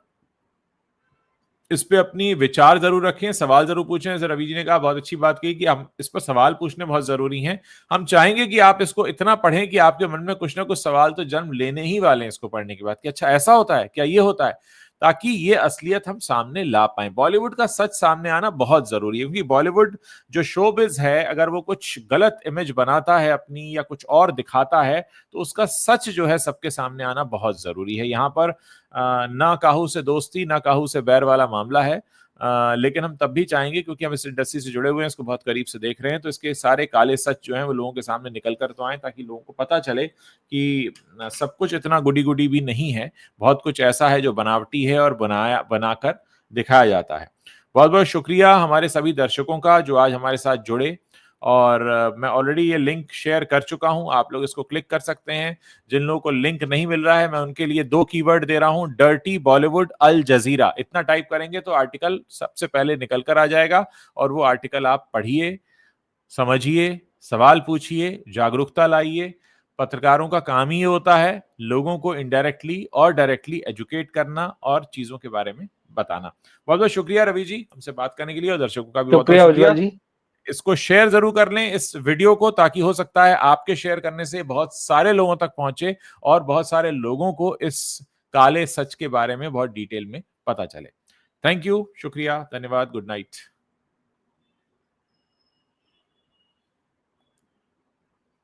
इस पे अपनी विचार जरूर रखें, सवाल जरूर पूछें। जैसे रवि जी ने कहा, बहुत अच्छी बात कही कि हम इस पर सवाल पूछने बहुत जरूरी हैं। हम चाहेंगे कि आप इसको इतना पढ़ें कि आपके मन में कुछ ना कुछ सवाल तो जन्म लेने ही वाले हैं इसको पढ़ने के बाद, कि अच्छा ऐसा होता है क्या, ये होता है, ताकि ये असलियत हम सामने ला पाए। बॉलीवुड का सच सामने आना बहुत जरूरी है, क्योंकि बॉलीवुड जो शोबिज है, अगर वो कुछ गलत इमेज बनाता है अपनी या कुछ और दिखाता है, तो उसका सच जो है सबके सामने आना बहुत जरूरी है। यहाँ पर ना काहू से दोस्ती ना काहू से बैर वाला मामला है। लेकिन हम तब भी चाहेंगे, क्योंकि हम इस इंडस्ट्री से जुड़े हुए हैं, इसको बहुत करीब से देख रहे हैं, तो इसके सारे काले सच जो हैं वो लोगों के सामने निकल कर तो आए, ताकि लोगों को पता चले कि सब कुछ इतना गुडी गुडी भी नहीं है। बहुत कुछ ऐसा है जो बनावटी है और बनाकर दिखाया जाता है। बहुत बहुत शुक्रिया हमारे सभी दर्शकों का जो आज हमारे साथ जुड़े, और मैं ऑलरेडी ये लिंक शेयर कर चुका हूं, आप लोग इसको क्लिक कर सकते हैं। जिन लोगों को लिंक नहीं मिल रहा है, मैं उनके लिए 2 कीवर्ड दे रहा हूं, डर्टी बॉलीवुड अल जजीरा, इतना टाइप करेंगे तो आर्टिकल सबसे पहले निकल कर आ जाएगा। और वो आर्टिकल आप पढ़िए, समझिए, सवाल पूछिए, जागरूकता लाइए। पत्रकारों का काम ही ये होता है लोगों को इनडायरेक्टली और डायरेक्टली एजुकेट करना और चीजों के बारे में बताना। बहुत बहुत शुक्रिया रवि जी हमसे बात करने के लिए, और दर्शकों का भी बहुत बहुत शुक्रिया शुक्रिया। उज्जवल जी। इसको शेयर जरूर कर लें इस वीडियो को, ताकि हो सकता है आपके शेयर करने से बहुत सारे लोगों तक पहुंचे और बहुत सारे लोगों को इस काले सच के बारे में बहुत डिटेल में पता चले। थैंक यू, शुक्रिया, धन्यवाद, गुड नाइट।